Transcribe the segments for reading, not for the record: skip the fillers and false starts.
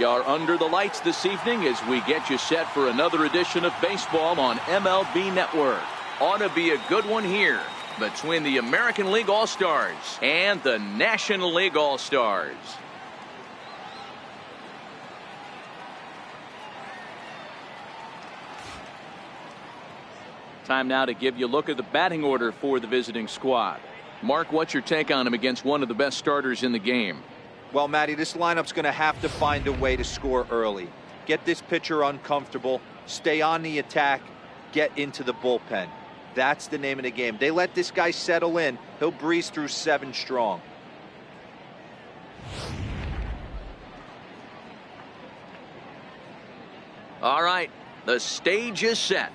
We are under the lights this evening as we get you set for another edition of baseball on MLB Network. Ought to be a good one here between the American League All-Stars and the National League All-Stars. Time now to give you a look at the batting order for the visiting squad. Mark, what's your take on him against one of the best starters in the game? Well, Matty, this lineup's going to have to find a way to score early. Get this pitcher uncomfortable, stay on the attack, get into the bullpen. That's the name of the game. They let this guy settle in, he'll breeze through 7 strong. All right, the stage is set.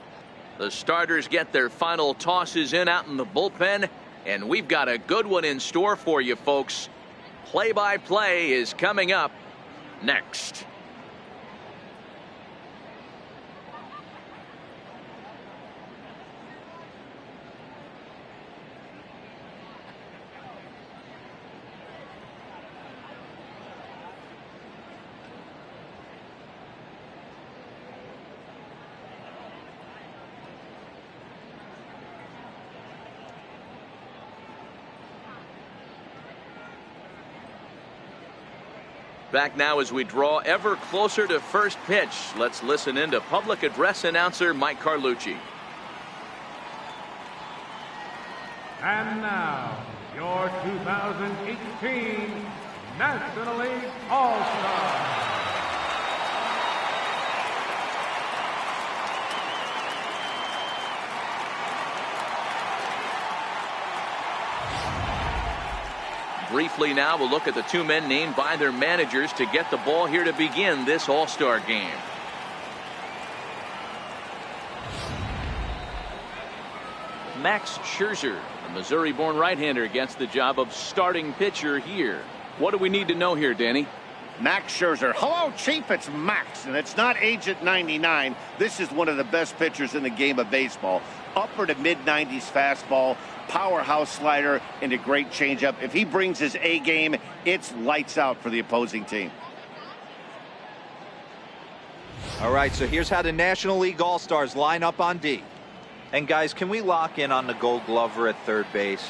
The starters get their final tosses in out in the bullpen, and we've got a good one in store for you folks. Play-by-play is coming up next. Back now as we draw ever closer to first pitch. Let's listen in to public address announcer Mike Carlucci. And now, your 2018 National League All-Stars. Briefly now, we'll look at the 2 men named by their managers to get the ball here to begin this All-Star game. Max Scherzer, a Missouri-born right-hander, gets the job of starting pitcher here. What do we need to know here, Danny? Max Scherzer. Hello, Chief. It's Max, and it's not Agent 99. This is one of the best pitchers in the game of baseball. Upper to mid-90s fastball, powerhouse slider, and a great changeup. If he brings his A game, it's lights out for the opposing team. All right, so here's how the National League All-Stars line up on D. And guys, can we lock in on the Gold Glover at third base?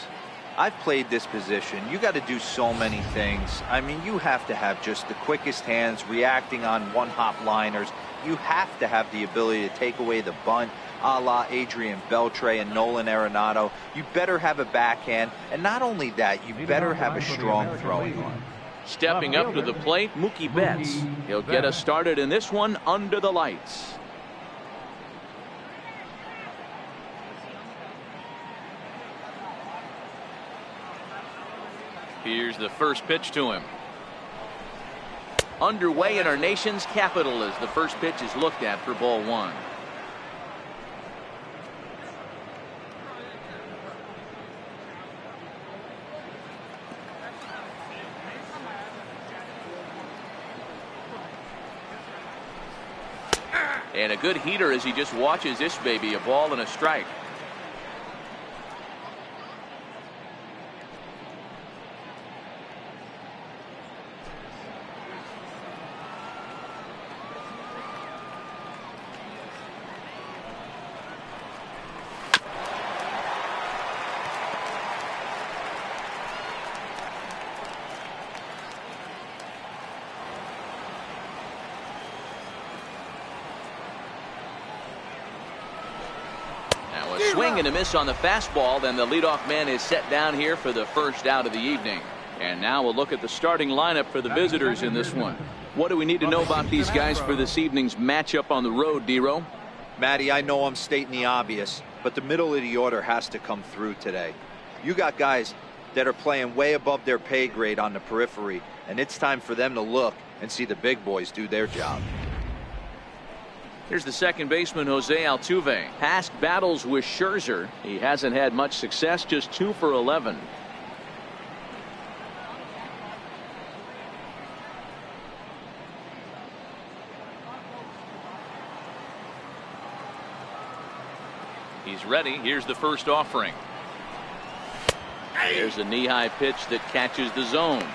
I've played this position. You got to do so many things. I mean, you have to have just the quickest hands, reacting on one-hop liners. You have to have the ability to take away the bunt, a la Adrian Beltre and Nolan Arenado. You better have a backhand, and not only that, you better have a strong throwing arm. Stepping up to the plate, Mookie Betts. He'll get us started in this one under the lights. Here's the first pitch to him. Underway in our nation's capital as the first pitch is looked at for ball 1. And a good heater as he just watches this baby, a ball and a strike. Swing and a miss on the fastball. Then the leadoff man is set down here for the first out of the evening. And now we'll look at the starting lineup for the visitors in this one. What do we need to know about these guys for this evening's matchup on the road, D-Row? Matty, I know I'm stating the obvious, but the middle of the order has to come through today. You got guys that are playing way above their pay grade on the periphery, and it's time for them to look and see the big boys do their job. Here's the second baseman, Jose Altuve. Past battles with Scherzer, he hasn't had much success, just 2 for 11. He's ready. Here's the first offering. There's a knee-high pitch that catches the zone.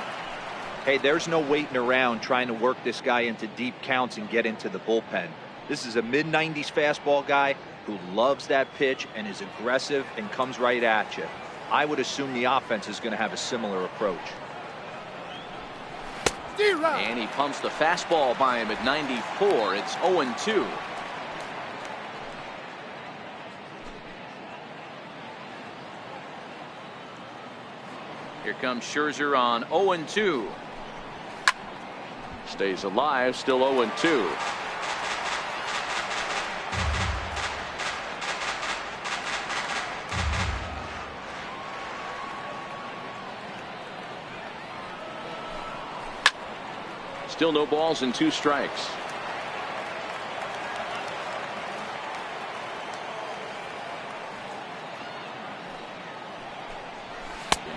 Hey, there's no waiting around trying to work this guy into deep counts and get into the bullpen. This is a mid-90s fastball guy who loves that pitch and is aggressive and comes right at you. I would assume the offense is going to have a similar approach. And he pumps the fastball by him at 94. It's 0-2. Here comes Scherzer on 0-2. Stays alive, still 0-2. Still no balls and 2 strikes.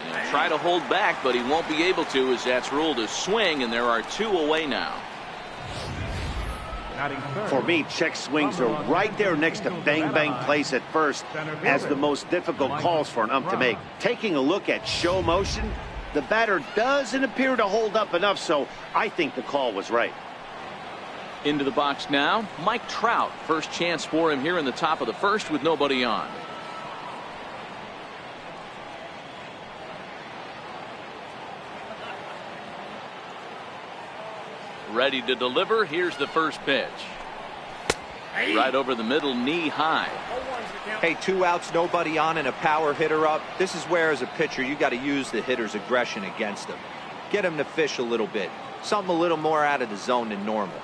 He'll try to hold back, but he won't be able to, as that's ruled a swing, and there are 2 away now. For me, check swings are right there next to bang bang plays at first as the most difficult calls for an ump to make. Taking a look at show motion, the batter doesn't appear to hold up enough, so I think the call was right. Into the box now, Mike Trout. First chance for him here in the top of the first with nobody on. Ready to deliver. Here's the first pitch. Right over the middle, knee high. Hey, 2 outs, nobody on, and a power hitter up. This is where, as a pitcher, you got to use the hitter's aggression against him. Get him to fish a little bit. Something a little more out of the zone than normal.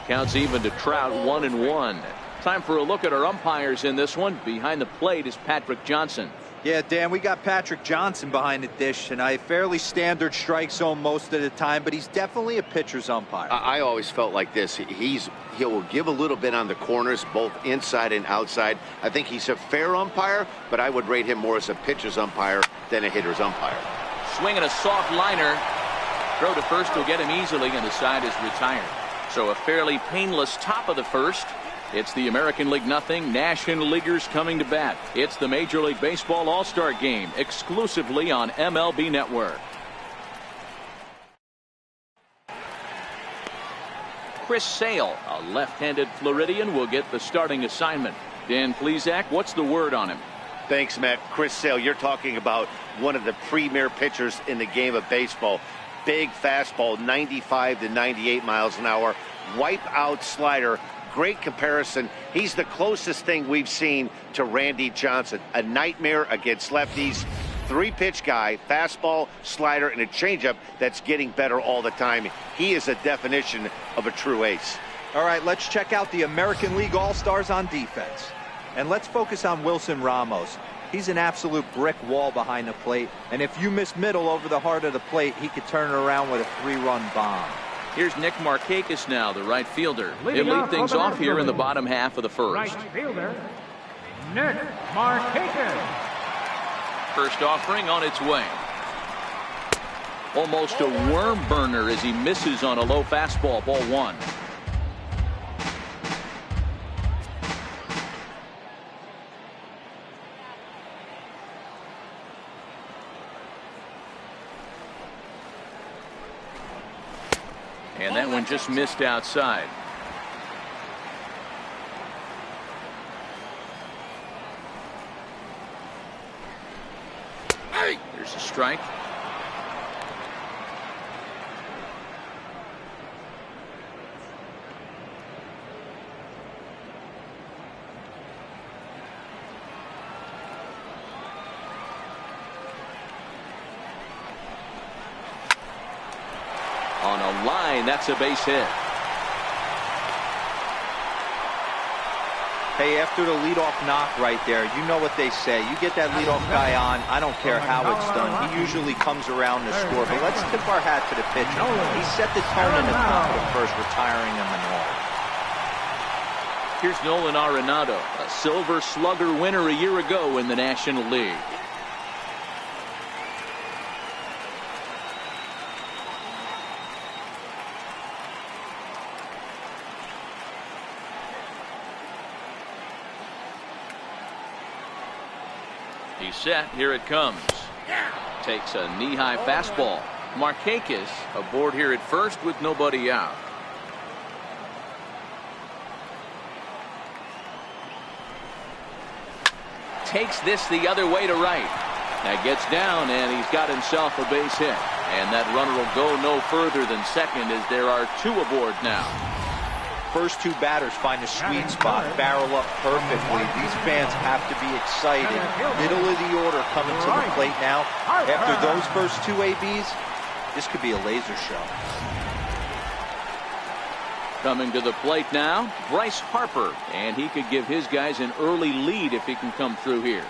Counts even to Trout, 1-1. Time for a look at our umpires in this one. Behind the plate is Patrick Johnson. Yeah, Dan, we got Patrick Johnson behind the dish tonight. Fairly standard strike zone most of the time, but he's definitely a pitcher's umpire. I always felt like this. He'll give a little bit on the corners, both inside and outside. I think he's a fair umpire, but I would rate him more as a pitcher's umpire than a hitter's umpire. Swinging a soft liner. Throw to first will get him easily, and the side is retired. So a fairly painless top of the first. It's the American League nothing. National Leaguers coming to bat. It's the Major League Baseball All-Star Game exclusively on MLB Network. Chris Sale, a left-handed Floridian, will get the starting assignment. Dan Plesac, what's the word on him? Thanks, Matt. Chris Sale, you're talking about one of the premier pitchers in the game of baseball. Big fastball, 95 to 98 miles an hour. Wipe out slider. Great comparison. He's the closest thing we've seen to Randy Johnson. A nightmare against lefties. 3-pitch guy, fastball, slider, and a changeup that's getting better all the time. He is a definition of a true ace. All right, let's check out the American League All-Stars on defense. And let's focus on Wilson Ramos. He's an absolute brick wall behind the plate. And if you miss middle over the heart of the plate, he could turn it around with a 3-run bomb. Here's Nick Markakis now, the right fielder. He'll lead things off here in the bottom half of the first. Right fielder, Nick Markakis. First offering on its way. Almost a worm burner as he misses on a low fastball, ball 1. And that one just missed outside. There's a strike. On a line, that's a base hit. Hey, after the leadoff knock right there, you know what they say. You get that leadoff guy on, I don't care how it's done. He usually comes around to score. But let's tip our hat to the pitcher. He set the tone in the top of the first, retiring him and all. Here's Nolan Arenado, a Silver Slugger winner a year ago in the National League. He's set. Here it comes. Takes a knee-high fastball. Markakis aboard here at first with nobody out. Takes this the other way to right. That gets down, and he's got himself a base hit. And that runner will go no further than second as there are two aboard now. First two batters find a sweet spot, barrel up perfectly. These fans have to be excited. Middle of the order coming to the plate now. After those first two ABs, this could be a laser show. Coming to the plate now, Bryce Harper, and he could give his guys an early lead if he can come through here.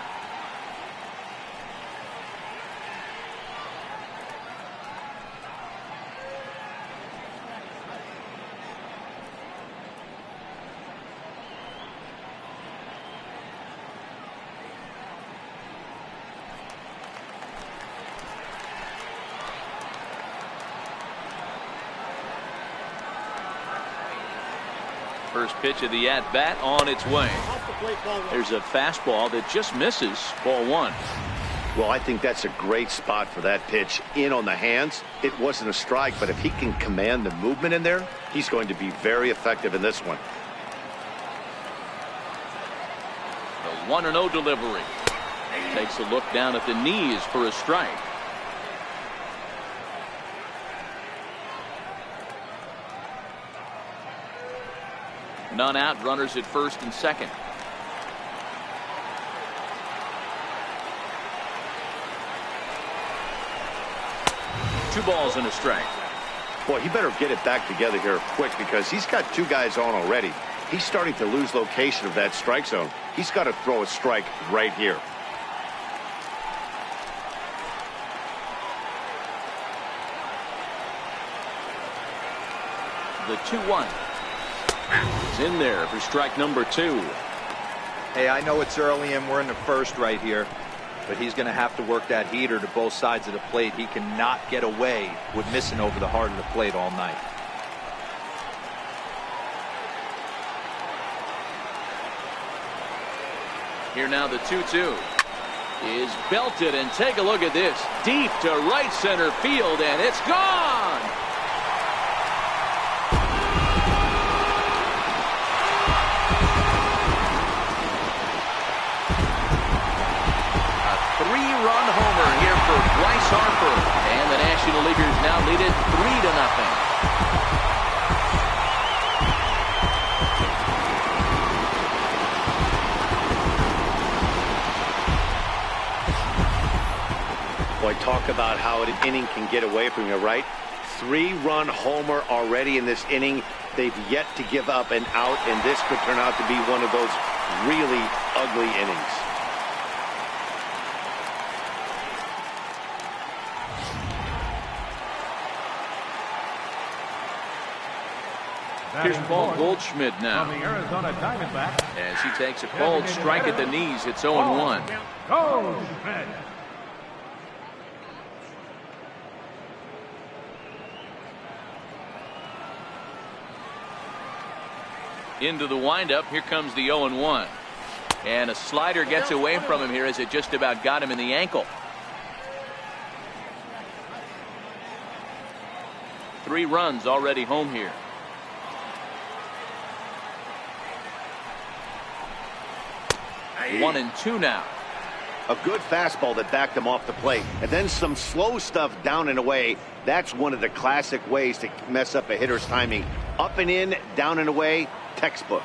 First pitch of the at-bat on its way. There's a fastball that just misses. Ball one. Well, I think that's a great spot for that pitch. In on the hands. It wasn't a strike, but if he can command the movement in there, he's going to be very effective in this one. The 1-0 delivery. Takes a look down at the knees for a strike. None out, runners at first and second. Two balls and a strike. Boy, he better get it back together here quick because he's got two guys on already. He's starting to lose location of that strike zone. He's got to throw a strike right here. The 2-1. He's in there for strike number 2. Hey, I know it's early and we're in the first right here, but he's going to have to work that heater to both sides of the plate. He cannot get away with missing over the heart of the plate all night. Here now the 2-2 is belted, and take a look at this. Deep to right center field, and it's gone. Three-run homer here for Bryce Harper, and the National Leaguers now lead it 3-0. Boy, talk about how an inning can get away from you, right? Three-run homer already in this inning. They've yet to give up an out, and this could turn out to be one of those really ugly innings. Here's Paul Goldschmidt now. From the Arizona Diamondbacks, As he takes a cold strike at the knees, it's 0-1. Goldschmidt. Into the windup, here comes the 0-1. And a slider gets away from him here as it just about got him in the ankle. 3 runs already home here. Hey. 1-2 now. A good fastball that backed him off the plate, and then some slow stuff down and away. That's one of the classic ways to mess up a hitter's timing. Up and in, down and away, textbook.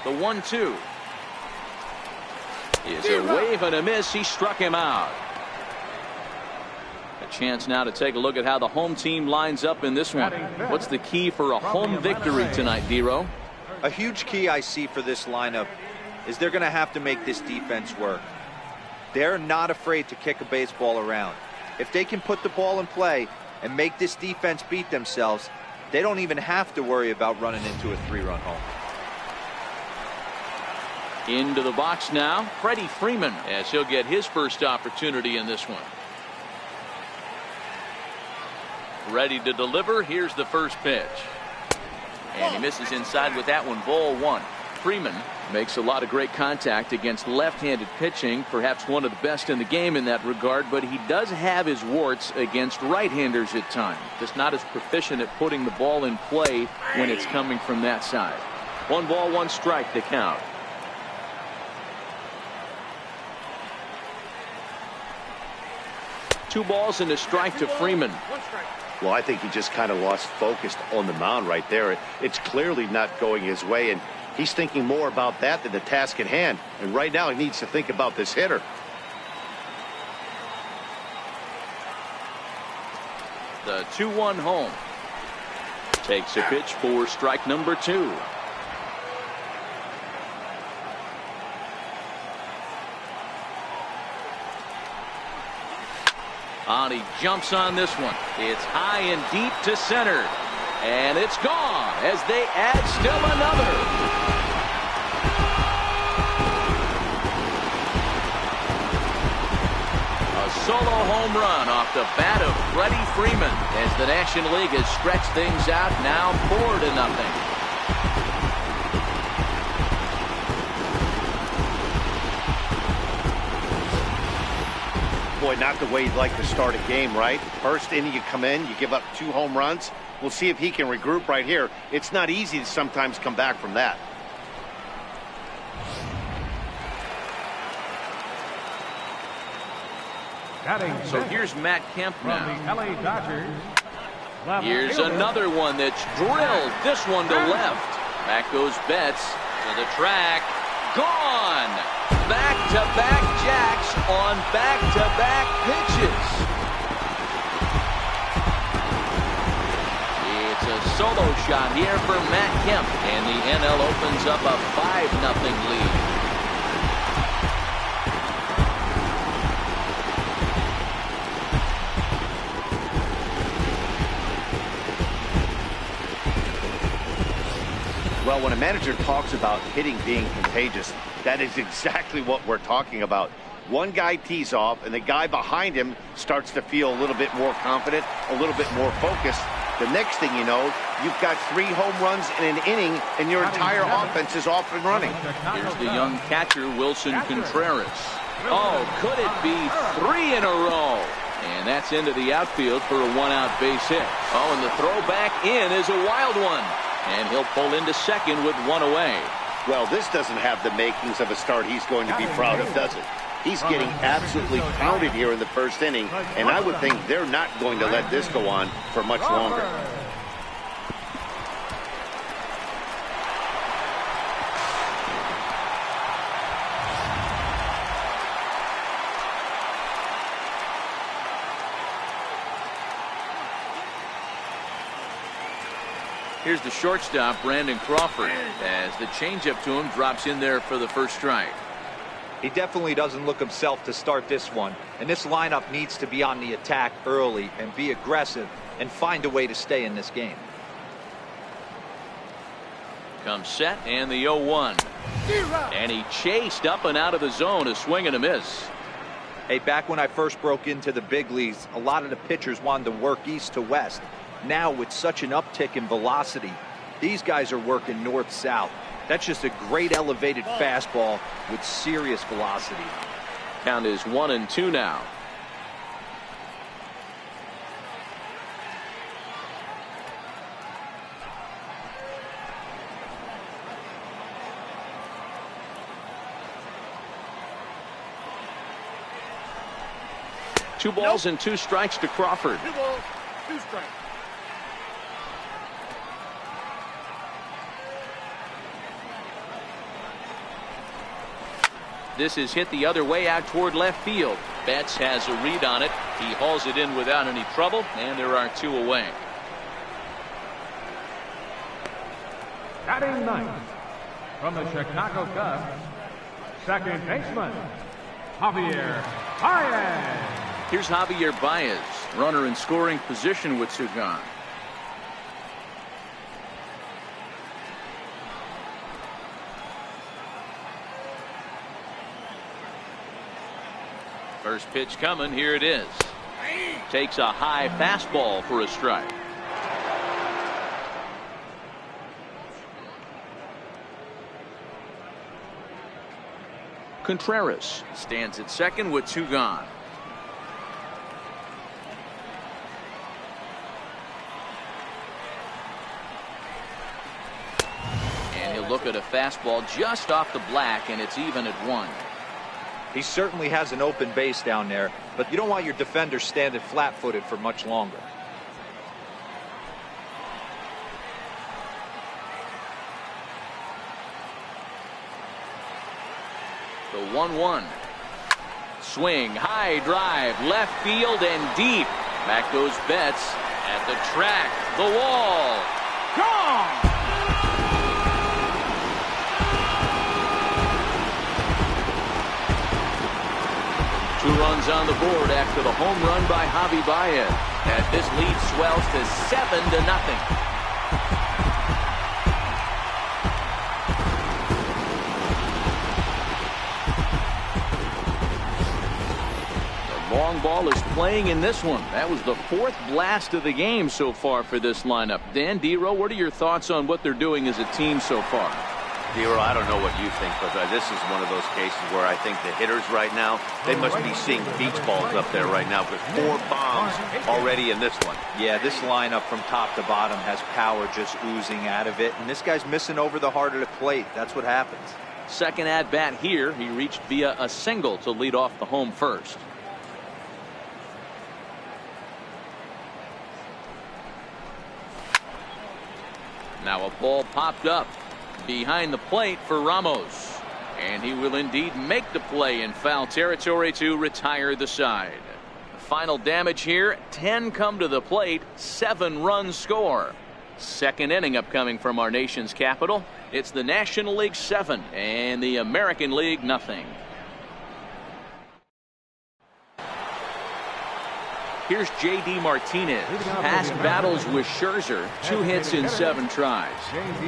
The 1-2 is a wave and a miss. He struck him out. A chance now to take a look at how the home team lines up in this one. What's the key for a home victory tonight, Dero? A huge key I see for this lineup is they're going to have to make this defense work. They're not afraid to kick a baseball around. If they can put the ball in play and make this defense beat themselves, they don't even have to worry about running into a 3-run home. Into the box now, Freddie Freeman, as he'll get his first opportunity in this one. Ready to deliver. Here's the first pitch. And he misses inside with that one. Ball 1. Freeman makes a lot of great contact against left-handed pitching, perhaps one of the best in the game in that regard, but he does have his warts against right-handers at times. Just not as proficient at putting the ball in play when it's coming from that side. 1 ball, 1 strike to count. Two balls and a strike to Freeman. Well, I think he just kind of lost focus on the mound right there. It's clearly not going his way, and he's thinking more about that than the task at hand. And right now he needs to think about this hitter. The 2-1 home. Takes a pitch for strike number 2. And he jumps on this one. It's high and deep to center. And it's gone as they add still another. A solo home run off the bat of Freddie Freeman as the National League has stretched things out now 4-0. Boy, not the way you'd like to start a game, right? First inning, you come in, you give up 2 home runs. We'll see if he can regroup right here. It's not easy to sometimes come back from that. So here's Matt Kemp From the now. LA Dodgers. Here's another one that's drilled. This one to left. Back goes Betts to the track. Gone. Back-to-back jacks on back-to-back pitches. It's a solo shot here for Matt Kemp, and the NL opens up a 5-0 lead. Well, when a manager talks about hitting being contagious, that is exactly what we're talking about. One guy tees off, and the guy behind him starts to feel a little bit more confident, a little bit more focused. The next thing you know, you've got 3 home runs in an inning, and your entire offense is off and running. Here's the young catcher, Wilson Contreras. Oh, could it be 3 in a row? And that's into the outfield for a 1-out base hit. Oh, and the throw back in is a wild one. And he'll pull into second with 1 away. Well, this doesn't have the makings of a start he's going to be proud of, does it? He's getting absolutely pounded here in the first inning, and I would think they're not going to let this go on for much longer. Here's the shortstop, Brandon Crawford, as the changeup to him drops in there for the first strike. He definitely doesn't look himself to start this one, and this lineup needs to be on the attack early and be aggressive and find a way to stay in this game. Comes set and the 0-1. And he chased up and out of the zone, a swing and a miss. Hey, back when I first broke into the big leagues, a lot of the pitchers wanted to work east to west. Now, with such an uptick in velocity, these guys are working north-south. That's just a great elevated fastball with serious velocity. Count is 1-2 now. Two balls and 2 strikes to Crawford. 2 balls, 2 strikes. This is hit the other way out toward left field. Betts has a read on it. He hauls it in without any trouble, and there are 2 away. Batting ninth from the Chicago Cubs, second baseman, Javier Baez. Here's Javier Baez, runner in scoring position with Sugan. First pitch coming, here it is. Takes a high fastball for a strike. Contreras stands at second with 2 gone. And he'll look at a fastball just off the black, and it's even at 1. He certainly has an open base down there, but you don't want your defender standing flat-footed for much longer. The 1-1. Swing, high drive, left field and deep. Back goes Betts at the track, the wall. Gone! 2 runs on the board after the home run by Javi Baez, as this lead swells to 7-0. Long ball is playing in this one. That was the 4th blast of the game so far for this lineup. Dan Dero, what are your thoughts on what they're doing as a team so far? Dero, I don't know what you think, but this is one of those cases where I think the hitters right now, they must be seeing beach balls up there right now, with 4 bombs already in this one. Yeah, this lineup from top to bottom has power just oozing out of it, and this guy's missing over the heart of the plate. That's what happens. Second at bat here, he reached via a single to lead off the home first. Now a ball popped up behind the plate for Ramos, and he will indeed make the play in foul territory to retire the side. Final damage here, 10 come to the plate, 7 runs score. Second inning upcoming from our nation's capital. It's the National League 7 and the American League nothing. Here's J.D. Martinez. Past battles with Scherzer, 2 hits in 7 tries.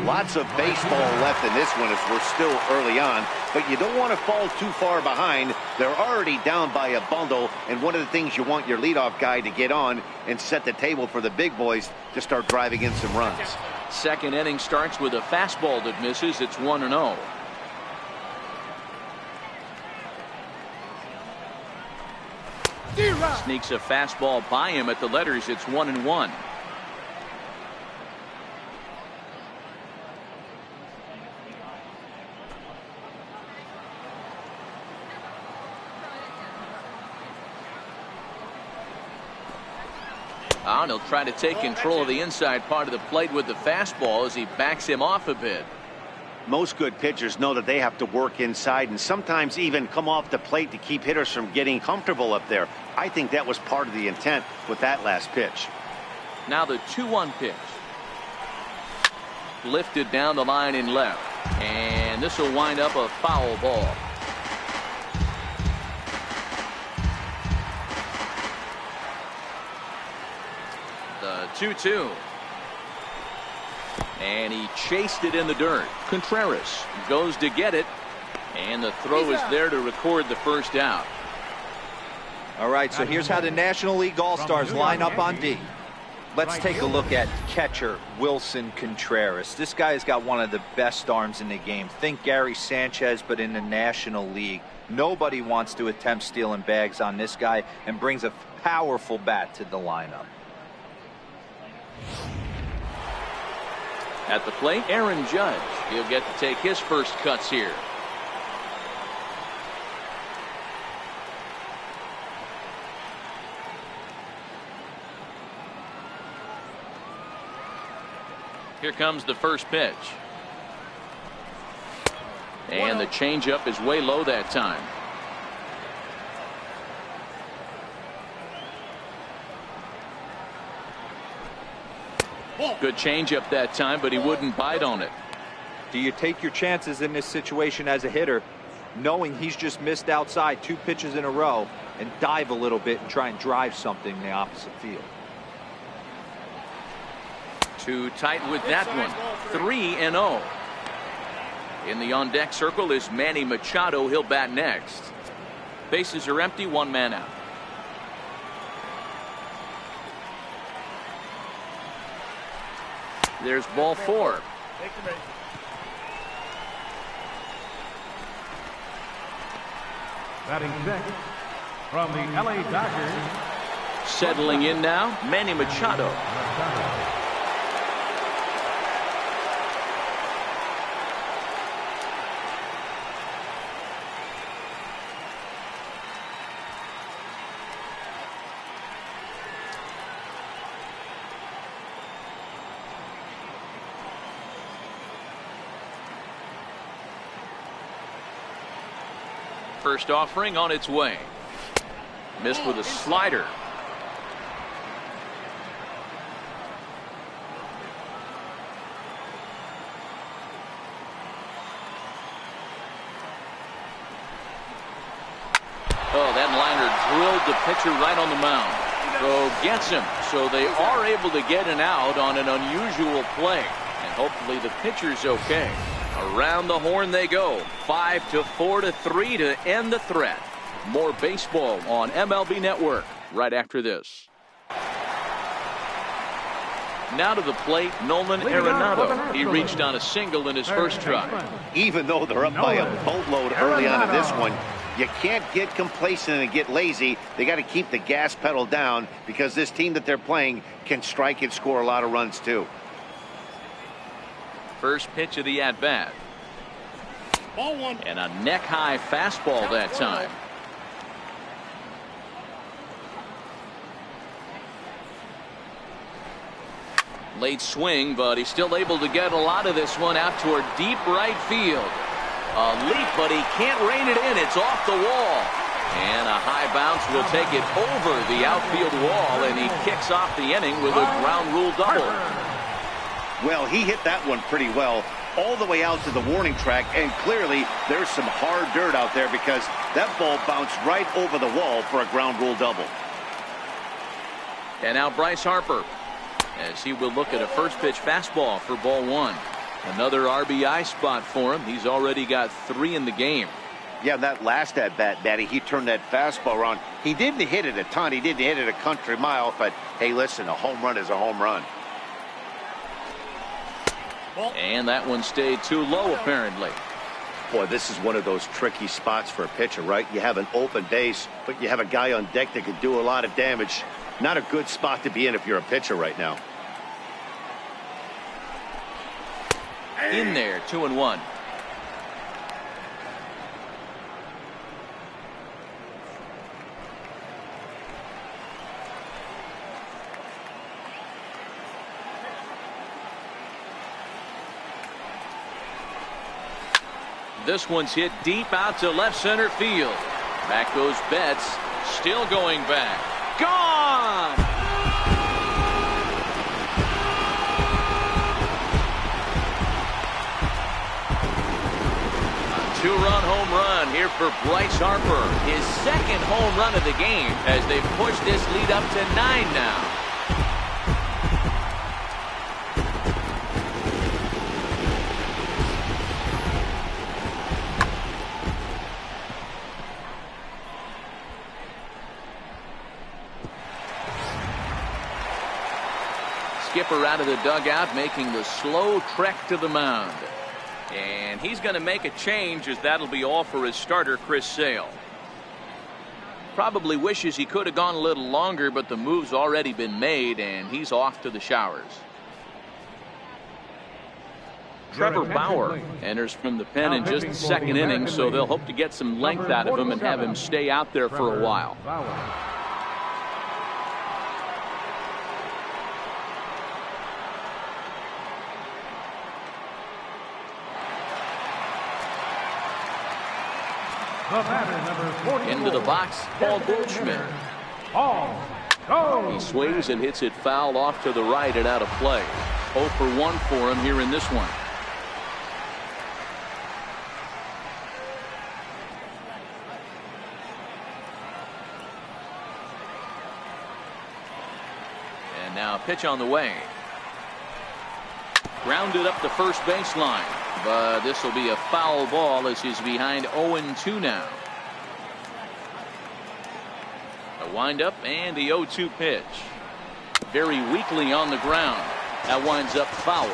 Lots of baseball left in this one as we're still early on, but you don't want to fall too far behind. They're already down by a bundle, and one of the things you want your leadoff guy to get on and set the table for the big boys to start driving in some runs. Second inning starts with a fastball that misses. It's 1-0. Sneaks a fastball by him at the letters. It's 1-1. And he'll try to take control of the inside part of the plate with the fastball as he backs him off a bit. Most good pitchers know that they have to work inside and sometimes even come off the plate to keep hitters from getting comfortable up there. I think that was part of the intent with that last pitch. Now the 2-1 pitch. Lifted down the line in left. And this will wind up a foul ball. The 2-2. And he chased it in the dirt. Contreras goes to get it, and the throw is there to record the first out. All right, so here's how the National League All-Stars line up on D. Let's take a look at catcher Wilson Contreras. This guy has got one of the best arms in the game. Think Gary Sanchez, but in the National League. Nobody wants to attempt stealing bags on this guy, and brings a powerful bat to the lineup. At the plate, Aaron Judge. He'll get to take his first cuts here. Here comes the first pitch. And the changeup is way low that time. Good changeup that time, but he wouldn't bite on it. Do you take your chances in this situation as a hitter, knowing he's just missed outside 2 pitches in a row, and dive a little bit and try and drive something in the opposite field? Too tight with that one. 3-0. In the on-deck circle is Manny Machado. He'll bat next. Bases are empty, 1 man out. There's ball 4. Batting sixth, from the LA Dodgers. Settling in now, Manny Machado. First offering on its way. Missed with a slider. Oh, that liner drilled the pitcher right on the mound. So gets him. So they are able to get an out on an unusual play. And hopefully the pitcher's okay. Around the horn they go. 5-4-3 to end the threat. More baseball on MLB Network right after this. Now to the plate, Nolan Arenado. He reached on a single in his first try. Even though they're up by a boatload early on in this one, you can't get complacent and get lazy. They got to keep the gas pedal down because this team that they're playing can strike and score a lot of runs too. First pitch of the at-bat. Ball one. And a neck-high fastball that time. Late swing, but he's still able to get a lot of this one out toward deep right field. A leap, but he can't rein it in. It's off the wall. And a high bounce will take it over the outfield wall, and he kicks off the inning with a ground rule double. Well, he hit that one pretty well all the way out to the warning track, and clearly there's some hard dirt out there because that ball bounced right over the wall for a ground rule double. And now Bryce Harper, as he will look at a first pitch fastball for ball one. Another RBI spot for him. He's already got 3 in the game. Yeah, that last at bat, Daddy, he turned that fastball around. He didn't hit it a ton. He didn't hit it a country mile, but hey, listen, a home run is a home run. And that one stayed too low, apparently. Boy, this is one of those tricky spots for a pitcher, right? You have an open base, but you have a guy on deck that could do a lot of damage. Not a good spot to be in if you're a pitcher right now. In there, 2-1. This one's hit deep out to left center field. Back goes Betts, still going back. Gone! A 2-run home run here for Bryce Harper. His second home run of the game as they've pushed this lead up to 9 now. Skipper out of the dugout, making the slow trek to the mound. And he's going to make a change, as that'll be all for his starter, Chris Sale. Probably wishes he could have gone a little longer, but the move's already been made, and he's off to the showers. Trevor Bauer enters from the pen in just the second inning, so they'll hope to get some length out of him and have him stay out there for a while. Into the box, Paul Goldschmidt. He swings and hits it foul off to the right and out of play. 0 for 1 for him here in this one. And now a pitch on the way. Grounded up the first baseline. But this will be a foul ball as he's behind 0-2 now. A windup and the 0-2 pitch. Very weakly on the ground. That winds up foul.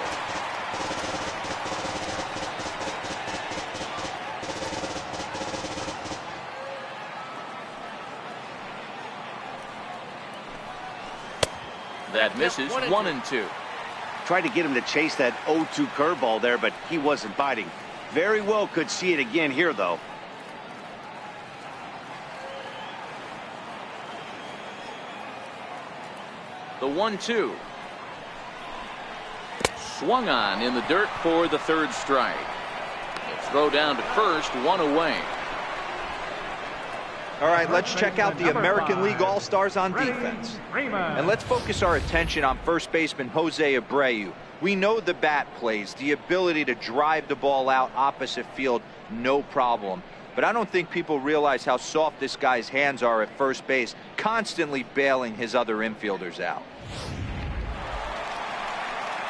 That misses. 1-2. Tried to get him to chase that 0-2 curveball there, but he wasn't biting. Very well could see it again here, though. The 1-2. Swung on in the dirt for the third strike. A throw down to first, 1 away. All right, let's check out the American League All-Stars on defense. And let's focus our attention on first baseman Jose Abreu. We know the bat plays, the ability to drive the ball out opposite field, no problem. But I don't think people realize how soft this guy's hands are at first base, constantly bailing his other infielders out.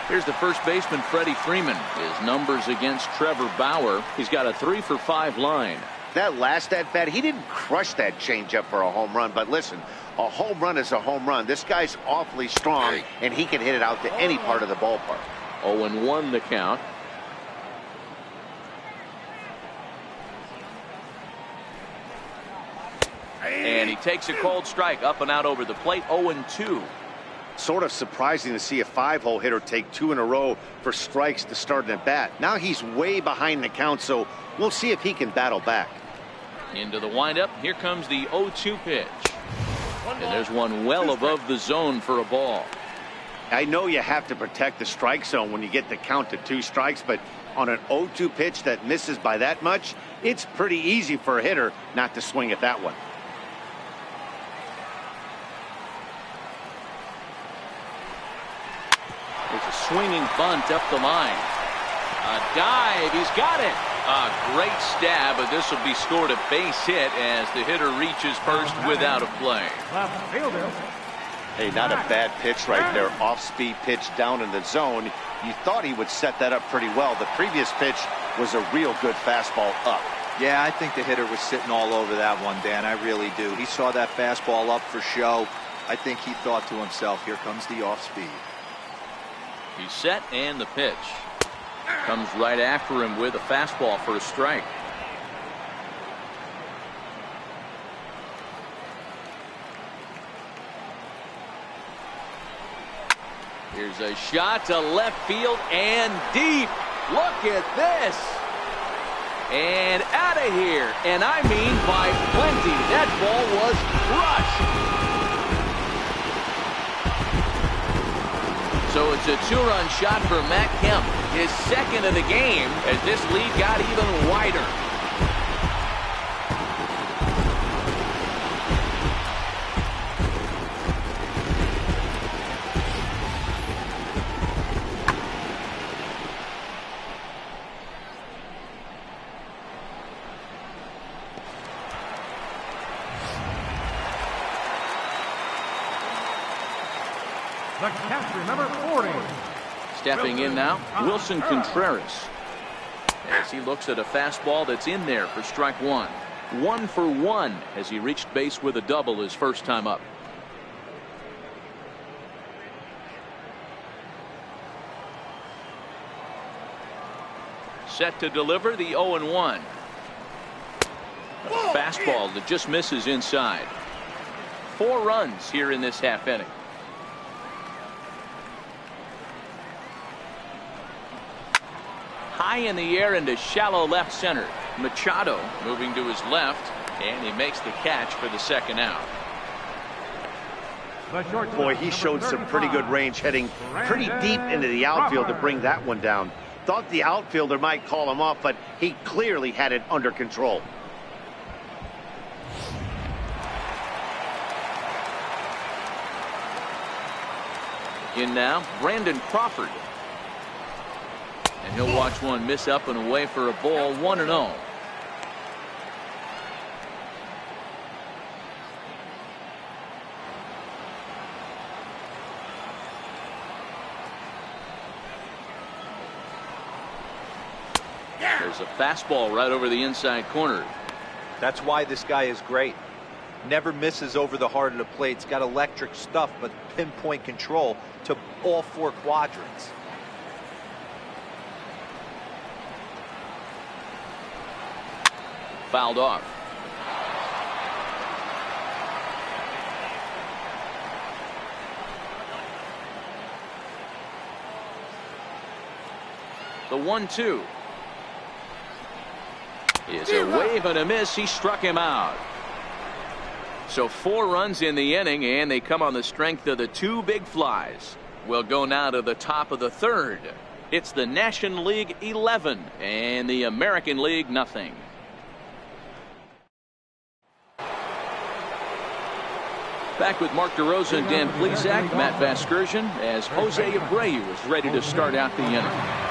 Here's the first baseman, Freddie Freeman. His numbers against Trevor Bauer. He's got a 3-for-5 line. That last at-bat, he didn't crush that changeup for a home run. But listen, a home run is a home run. This guy's awfully strong, and he can hit it out to any part of the ballpark. 0-1 the count. And he takes a cold strike up and out over the plate. 0-2. Sort of surprising to see a 5-hole hitter take 2 in a row for strikes to start an at-bat. Now he's way behind the count, so we'll see if he can battle back. Into the windup. Here comes the 0-2 pitch. And there's one well above the zone for a ball. I know you have to protect the strike zone when you get the count to 2 strikes, but on an 0-2 pitch that misses by that much, it's pretty easy for a hitter not to swing at that one. There's a swinging bunt up the line. A dive. He's got it. A great stab, but this will be scored a base hit as the hitter reaches first without a play. Hey, not a bad pitch right there. Off-speed pitch down in the zone. You thought he would set that up pretty well. The previous pitch was a real good fastball up. Yeah, I think the hitter was sitting all over that one, Dan. I really do. He saw that fastball up for show. I think he thought to himself, here comes the off-speed. He's set, and the pitch comes right after him with a fastball for a strike. Here's a shot to left field and deep. Look at this. And out of here. And I mean by plenty. That ball was crushed. So it's a 2-run shot for Matt Kemp. His second of the game as this lead got even wider. The catcher, number 40. Stepping in now, Wilson Contreras. As he looks at a fastball that's in there for strike 1. 1 for 1 as he reached base with a double his first time up. Set to deliver the 0-1. A fastball that just misses inside. 4 runs here in this half inning. High in the air into shallow left center. Machado moving to his left, and he makes the catch for the second out. Boy, he showed some pretty good range heading pretty deep into the outfield to bring that one down. Thought the outfielder might call him off, but he clearly had it under control. In now, Brandon Crawford. And he'll watch one miss up and away for a ball. 1-0. There's a fastball right over the inside corner. That's why this guy is great. Never misses over the heart of the plate. He's got electric stuff, but pinpoint control to all 4 quadrants. Fouled off. The 1-2 is a wave and a miss. He struck him out. So 4 runs in the inning, and they come on the strength of the 2 big flies. We'll go now to the top of the 3rd. It's the National League 11 and the American League nothing. Back with Mark DeRosa and Dan Plesac, Matt Vasgersian, as Jose Abreu is ready to start out the inning.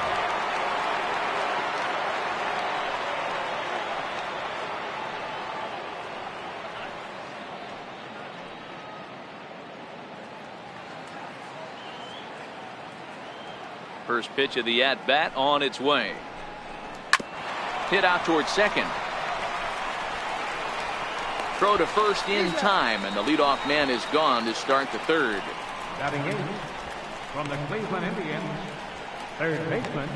First pitch of the at-bat on its way. Hit out towards second. Throw to first in time, and the leadoff man is gone to start the 3rd. Batting 8 from the Cleveland Indians, third baseman,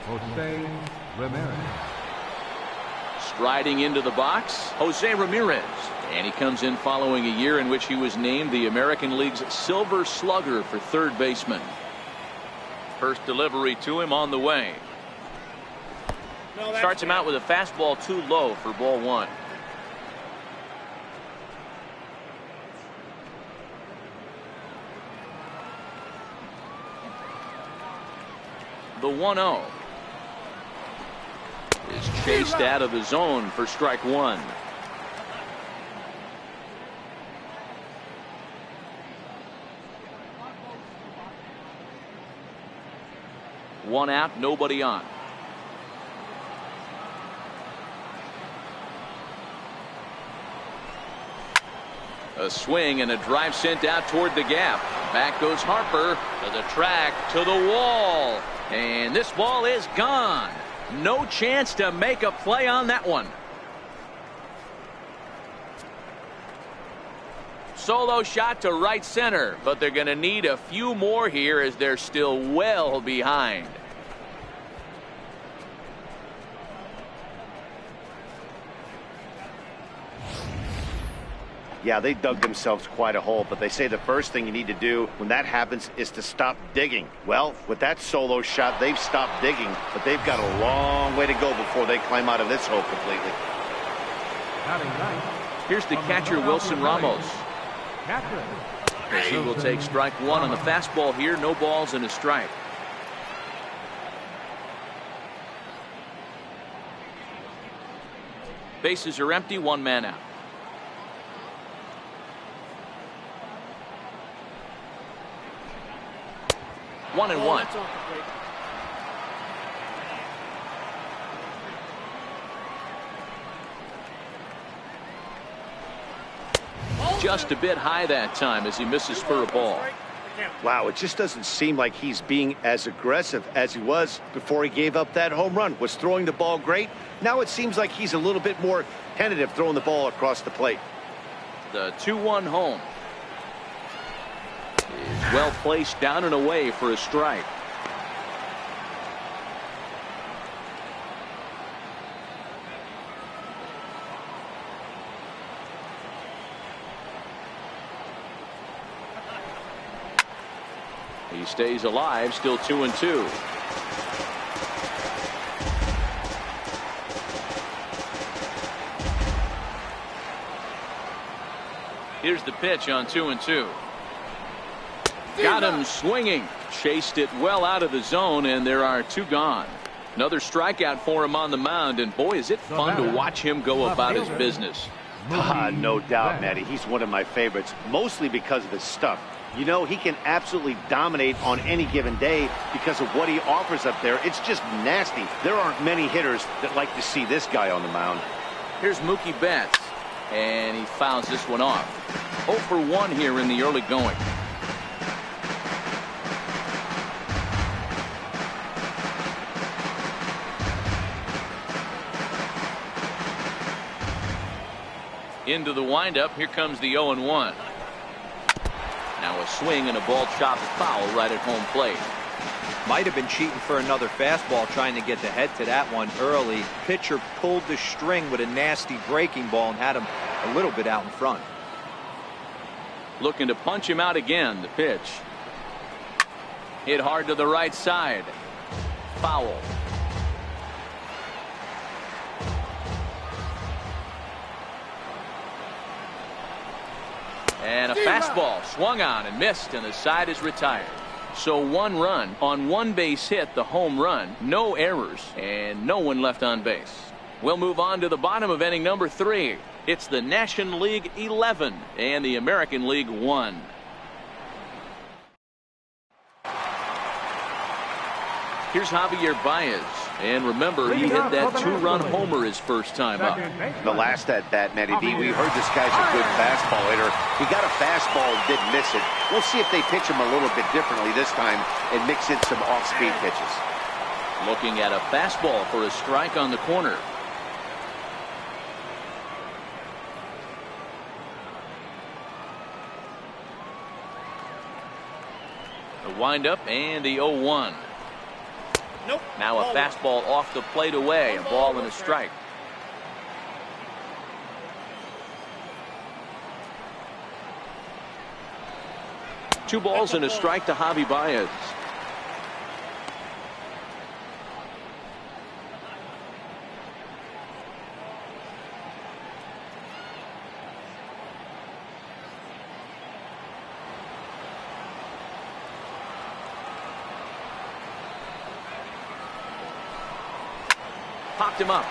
Jose Ramirez. Striding into the box, Jose Ramirez. And he comes in following a year in which he was named the American League's Silver Slugger for third baseman. First delivery to him on the way. Starts him out with a fastball too low for ball 1. The 1-0 is chased out of the zone for strike 1. One out, nobody on. A swing and a drive sent out toward the gap. Back goes Harper to the track, to the wall. And this ball is gone. No chance to make a play on that one. Solo shot to right center, but they're going to need a few more here as they're still well behind. Yeah, they dug themselves quite a hole, but they say the first thing you need to do when that happens is to stop digging. Well, with that solo shot, they've stopped digging, but they've got a long way to go before they climb out of this hole completely. Here's the catcher, Wilson Ramos. He will take strike 1 on the fastball here. No balls and a strike. Bases are empty, 1 man out. One and one. Just a bit high that time as he misses for a ball. Wow, it just doesn't seem like he's being as aggressive as he was before he gave up that home run. Was throwing the ball great. Now it seems like he's a little bit more tentative throwing the ball across the plate. The 2-1 home is well placed down and away for a strike. He stays alive, still 2-2. Here's the pitch on 2-2. Got him swinging. Chased it well out of the zone, and there are 2 gone. Another strikeout for him on the mound, and boy, is it fun to watch him go about his business. No doubt, Matty. He's one of my favorites, mostly because of his stuff. You know, he can absolutely dominate on any given day because of what he offers up there. It's just nasty. There aren't many hitters that like to see this guy on the mound. Here's Mookie Betts, and he fouls this one off. 0 for 1 here in the early going. Into the windup. Here comes the 0-1. Now a swing and a ball chopped foul right at home plate. Might have been cheating for another fastball, trying to get the head to that one early. Pitcher pulled the string with a nasty breaking ball and had him a little bit out in front. Looking to punch him out again. The pitch hit hard to the right side. foul. And a fastball swung on and missed, and the side is retired. So 1 run on 1 base hit, the home run, no errors, and no one left on base. We'll move on to the bottom of inning number 3. It's the National League 11 and the American League 1. Here's Javier Baez. And remember, he hit that 2-run homer his first time up. The last at bat, Matty D, we heard this guy's a good fastball hitter. He got a fastball and didn't miss it. We'll see if they pitch him a little bit differently this time and mix in some off-speed pitches. Looking at a fastball for a strike on the corner. The windup and the 0-1. Nope. Now a fastball off the plate away, a ball and a strike. Two balls and a strike to Javi Baez. Popped him up.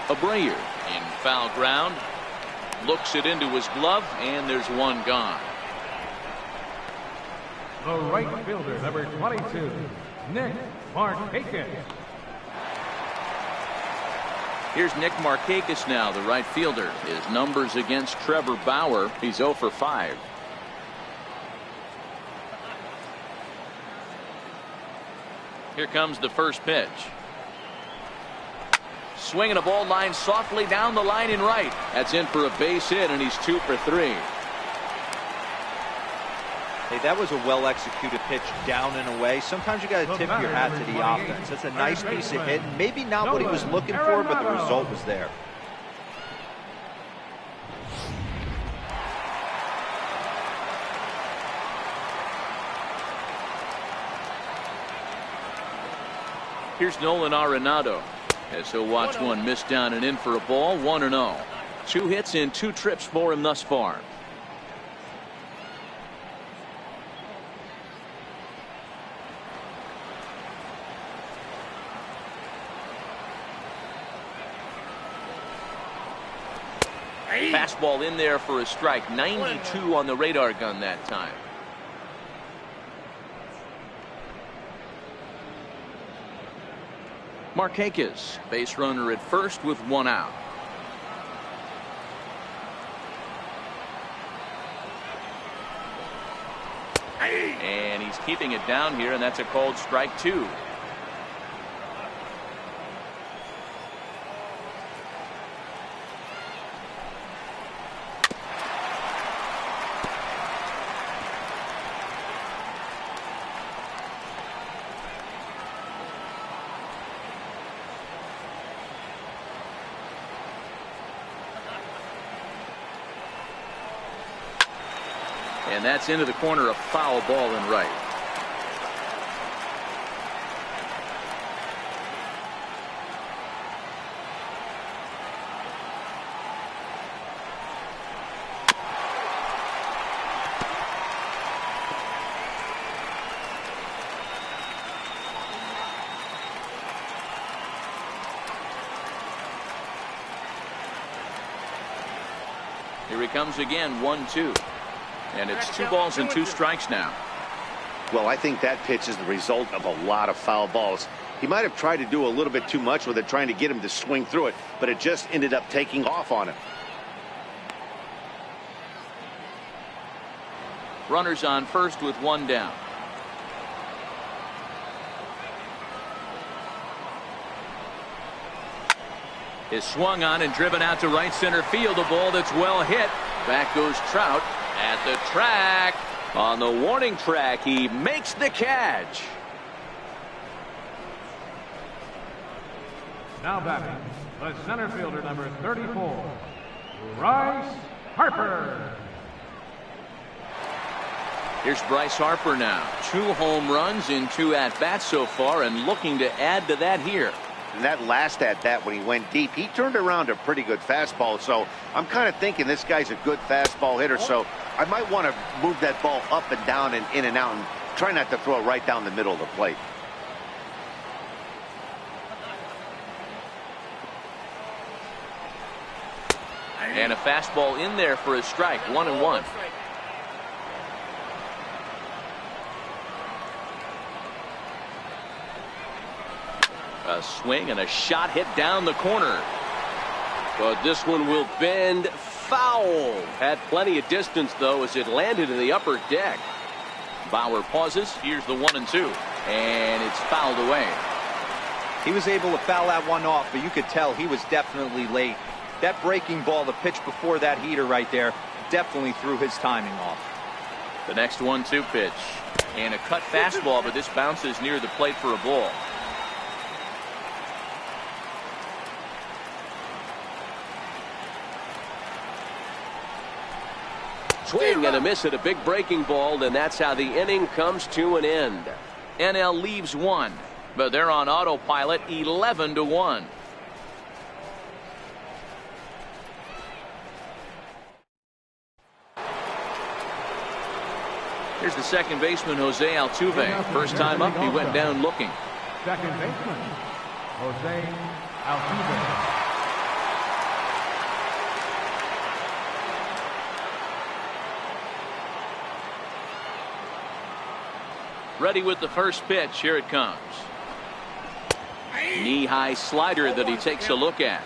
Abreu in foul ground. Looks it into his glove, and there's one gone. The right fielder, number 22, Nick Markakis. Here's Nick Markakis now, the right fielder. His numbers against Trevor Bauer, he's 0 for 5. Here comes the first pitch. Swinging a ball line softly down the line in right. That's in for a base hit, and he's 2 for 3. Hey, that was a well-executed pitch down and away. Sometimes you got to tip your hat to the offense. That's a nice piece of hit. Maybe not what he was looking for, but the result was there. Here's Nolan Arenado. As he'll watch one miss down and in for a ball. 1-0. 2 hits in 2 trips for him thus far. Fastball in there for a strike. 92 on the radar gun that time. Markakis, base runner at first with 1 out. And he's keeping it down here, and that's a called strike 2. And that's into the corner, a foul ball in right. Here he comes again, 1-2. And it's 2 balls and 2 strikes now. Well, I think that pitch is the result of a lot of foul balls. He might have tried to do a little bit too much with it, trying to get him to swing through it, but it just ended up taking off on him. Runners on first with 1 down. Is swung on and driven out to right center field. A ball that's well hit. Back goes Trout. At the track, on the warning track, he makes the catch. Now batting, the center fielder, number 34, Bryce Harper. Here's Bryce Harper now. 2 home runs in 2 at-bats so far, and looking to add to that here. And that last at-bat when he went deep, he turned around a pretty good fastball. So I'm kind of thinking this guy's a good fastball hitter. So I might want to move that ball up and down and in and out and try not to throw it right down the middle of the plate. And a fastball in there for a strike. 1-1. A swing and a shot hit down the corner. But this one will bend foul. Had plenty of distance, though, as it landed in the upper deck. Bauer pauses. Here's the 1-2. And it's fouled away. He was able to foul that one off, but you could tell he was definitely late. That breaking ball, the pitch before that heater right there, definitely threw his timing off. The next 1-2 pitch. And a cut fastball, but this bounces near the plate for a ball. Swing and a miss at a big breaking ball, and that's how the inning comes to an end. NL leaves 1, but they're on autopilot 11-1. Here's the second baseman, Jose Altuve. First time up, he went down looking. Second baseman, Jose Altuve. Ready with the first pitch. Here it comes. Knee-high slider that he takes a look at.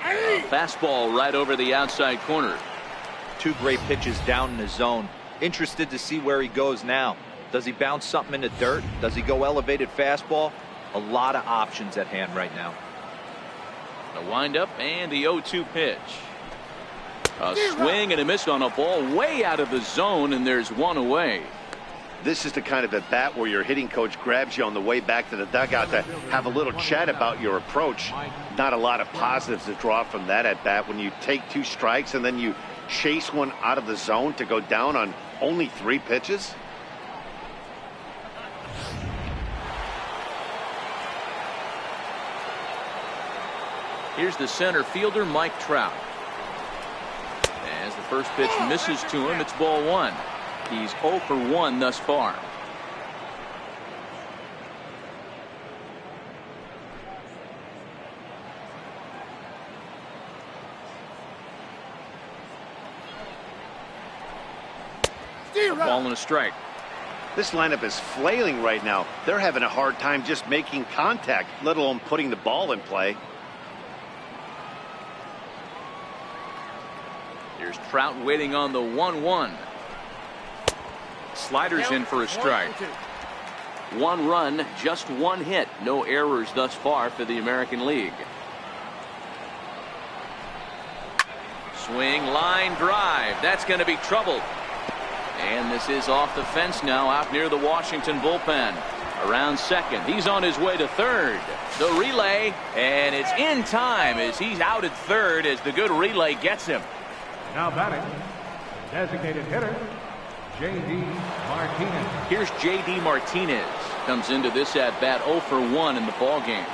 A fastball right over the outside corner. 2 great pitches down in the zone. Interested to see where he goes now. Does he bounce something in the dirt? Does he go elevated fastball? A lot of options at hand right now. The windup and the 0-2 pitch. A swing and a miss on a ball way out of the zone, and there's one away. This is the kind of at bat where your hitting coach grabs you on the way back to the dugout to have a little chat about your approach. Not a lot of positives to draw from that at bat when you take 2 strikes and then you chase one out of the zone to go down on only 3 pitches. Here's the center fielder, Mike Trout. As the first pitch misses to him, it's ball 1. He's 0 for 1 thus far. Ball and a strike. This lineup is flailing right now. They're having a hard time just making contact, let alone putting the ball in play. Here's Trout waiting on the 1-1. Sliders in for a strike. 1 run, just 1 hit. No errors thus far for the American League. Swing, line drive. That's going to be trouble. And this is off the fence now, out near the Washington bullpen. Around second. He's on his way to third. The relay, and it's in time as he's out at third as the good relay gets him. Now batting, designated hitter, J.D. Martinez. Here's J.D. Martinez. Comes into this at bat 0 for 1 in the ball game.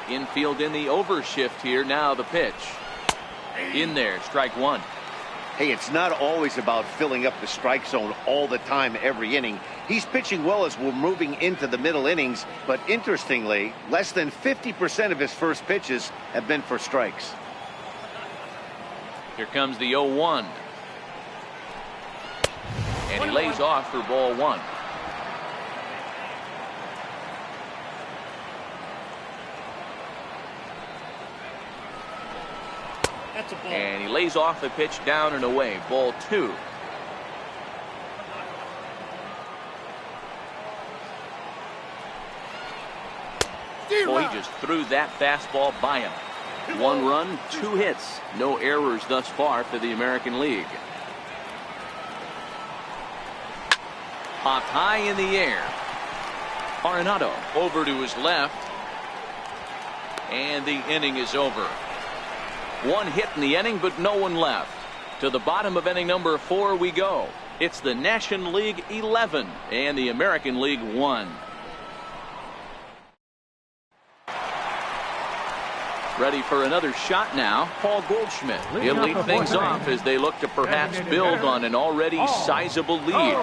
Infield in the overshift here. Now the pitch. In there, strike 1. Hey, it's not always about filling up the strike zone all the time every inning. He's pitching well as we're moving into the middle innings, but interestingly, less than 50% of his first pitches have been for strikes. Here comes the 0-1. And he lays off for ball 1. And he lays off the pitch down and away. Ball 2. Boy, he just threw that fastball by him. 1 run, 2 hits. No errors thus far for the American League. Popped high in the air. Arenado over to his left. And the inning is over. One hit in the inning, but no one left. To the bottom of inning number 4 we go. It's the National League 11 and the American League 1. Ready for another shot now, Paul Goldschmidt. He'll lead things off as they look to perhaps build on an already sizable lead.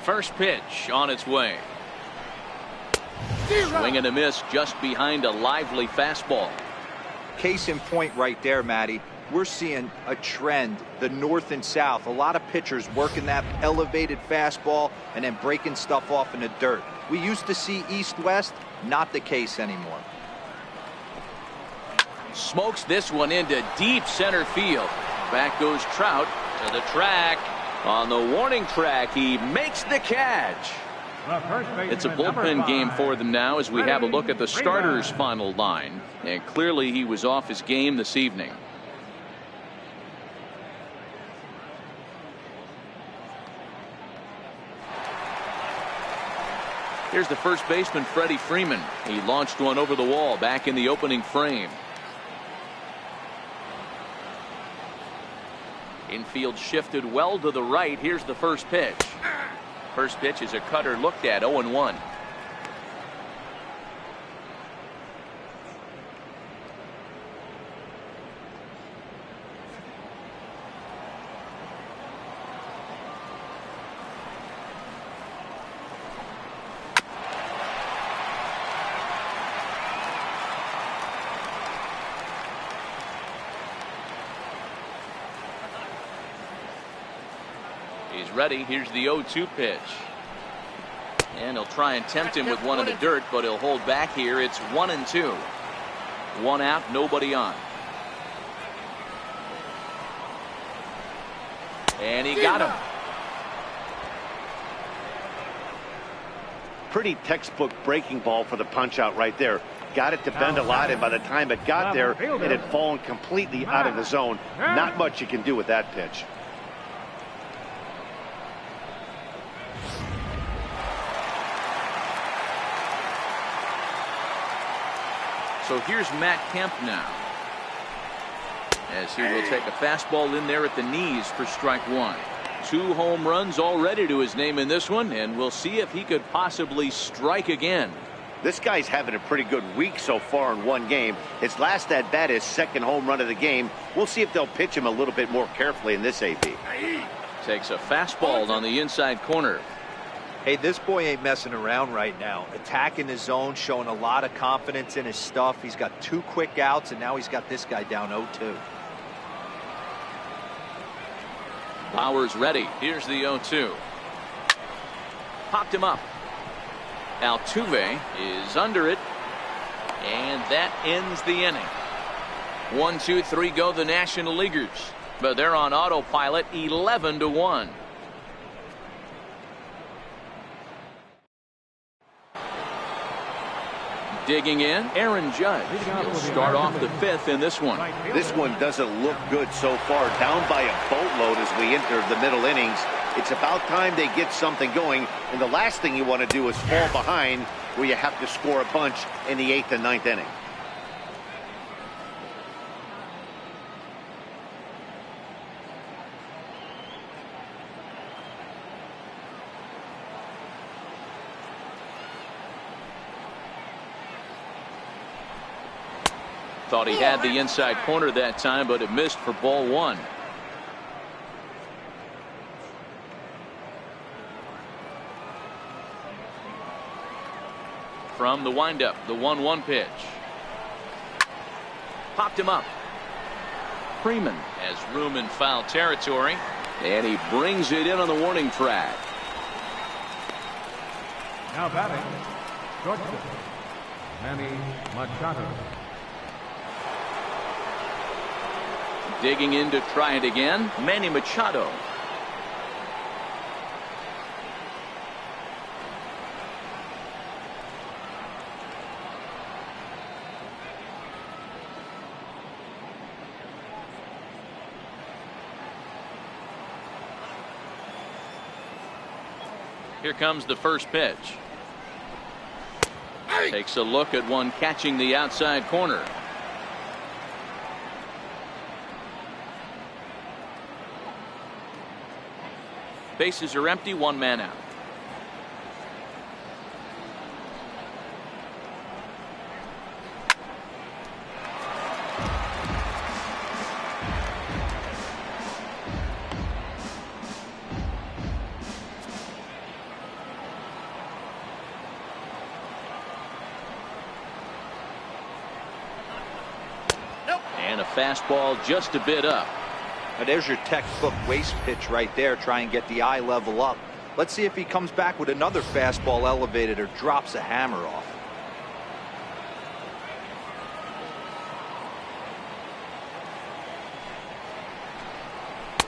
First pitch on its way. Swing and a miss just behind a lively fastball. Case in point right there, Matty. We're seeing a trend, the north and south. A lot of pitchers working that elevated fastball and then breaking stuff off in the dirt. We used to see east-west, not the case anymore. Smokes this one into deep center field. Back goes Trout to the track. On the warning track, he makes the catch. It's a bullpen game for them now as we have a look at the starters' final line. And clearly he was off his game this evening. Here's the first baseman, Freddie Freeman. He launched one over the wall back in the opening frame. Infield shifted well to the right. Here's the first pitch. First pitch is a cutter looked at, 0-1. He's ready. Here's the 0-2 pitch. And he'll try and tempt him with one in the dirt, but he'll hold back here. It's 1-2. One out, nobody on. And he got him. Pretty textbook breaking ball for the punch out right there. Got it to bend a lot, and by the time it got there, it had fallen completely out of the zone. Not much you can do with that pitch. So here's Matt Kemp now, as he will take a fastball in there at the knees for strike one. 2 home runs already to his name in this one, and we'll see if he could possibly strike again. This guy's having a pretty good week so far in one game. His last at bat, his second home run of the game. We'll see if they'll pitch him a little bit more carefully in this AP. Takes a fastball on the inside corner. Hey, this boy ain't messing around right now. Attacking the zone, showing a lot of confidence in his stuff. He's got 2 quick outs, and now he's got this guy down 0-2. Bauer's ready. Here's the 0-2. Popped him up. Altuve is under it, and that ends the inning. 1, 2, 3 go the National Leaguers, but they're on autopilot, 11-1. Digging in, Aaron Judge. He'll start off the 5th in this one. This one doesn't look good so far. Down by a boatload as we enter the middle innings. It's about time they get something going, and the last thing you want to do is fall behind where you have to score a bunch in the 8th and 9th inning. Thought he had the inside corner that time, but it missed for ball 1. From the windup, the 1-1 pitch. Popped him up. Freeman has room in foul territory, and he brings it in on the warning track. Now batting, shortstop, Manny Machado. Digging in to try it again, Manny Machado. Here comes the first pitch. Takes a look at one catching the outside corner. Bases are empty, one man out. And a fastball just a bit up. Now there's your textbook waste pitch right there. Try and get the eye level up. Let's see if he comes back with another fastball elevated or drops a hammer off.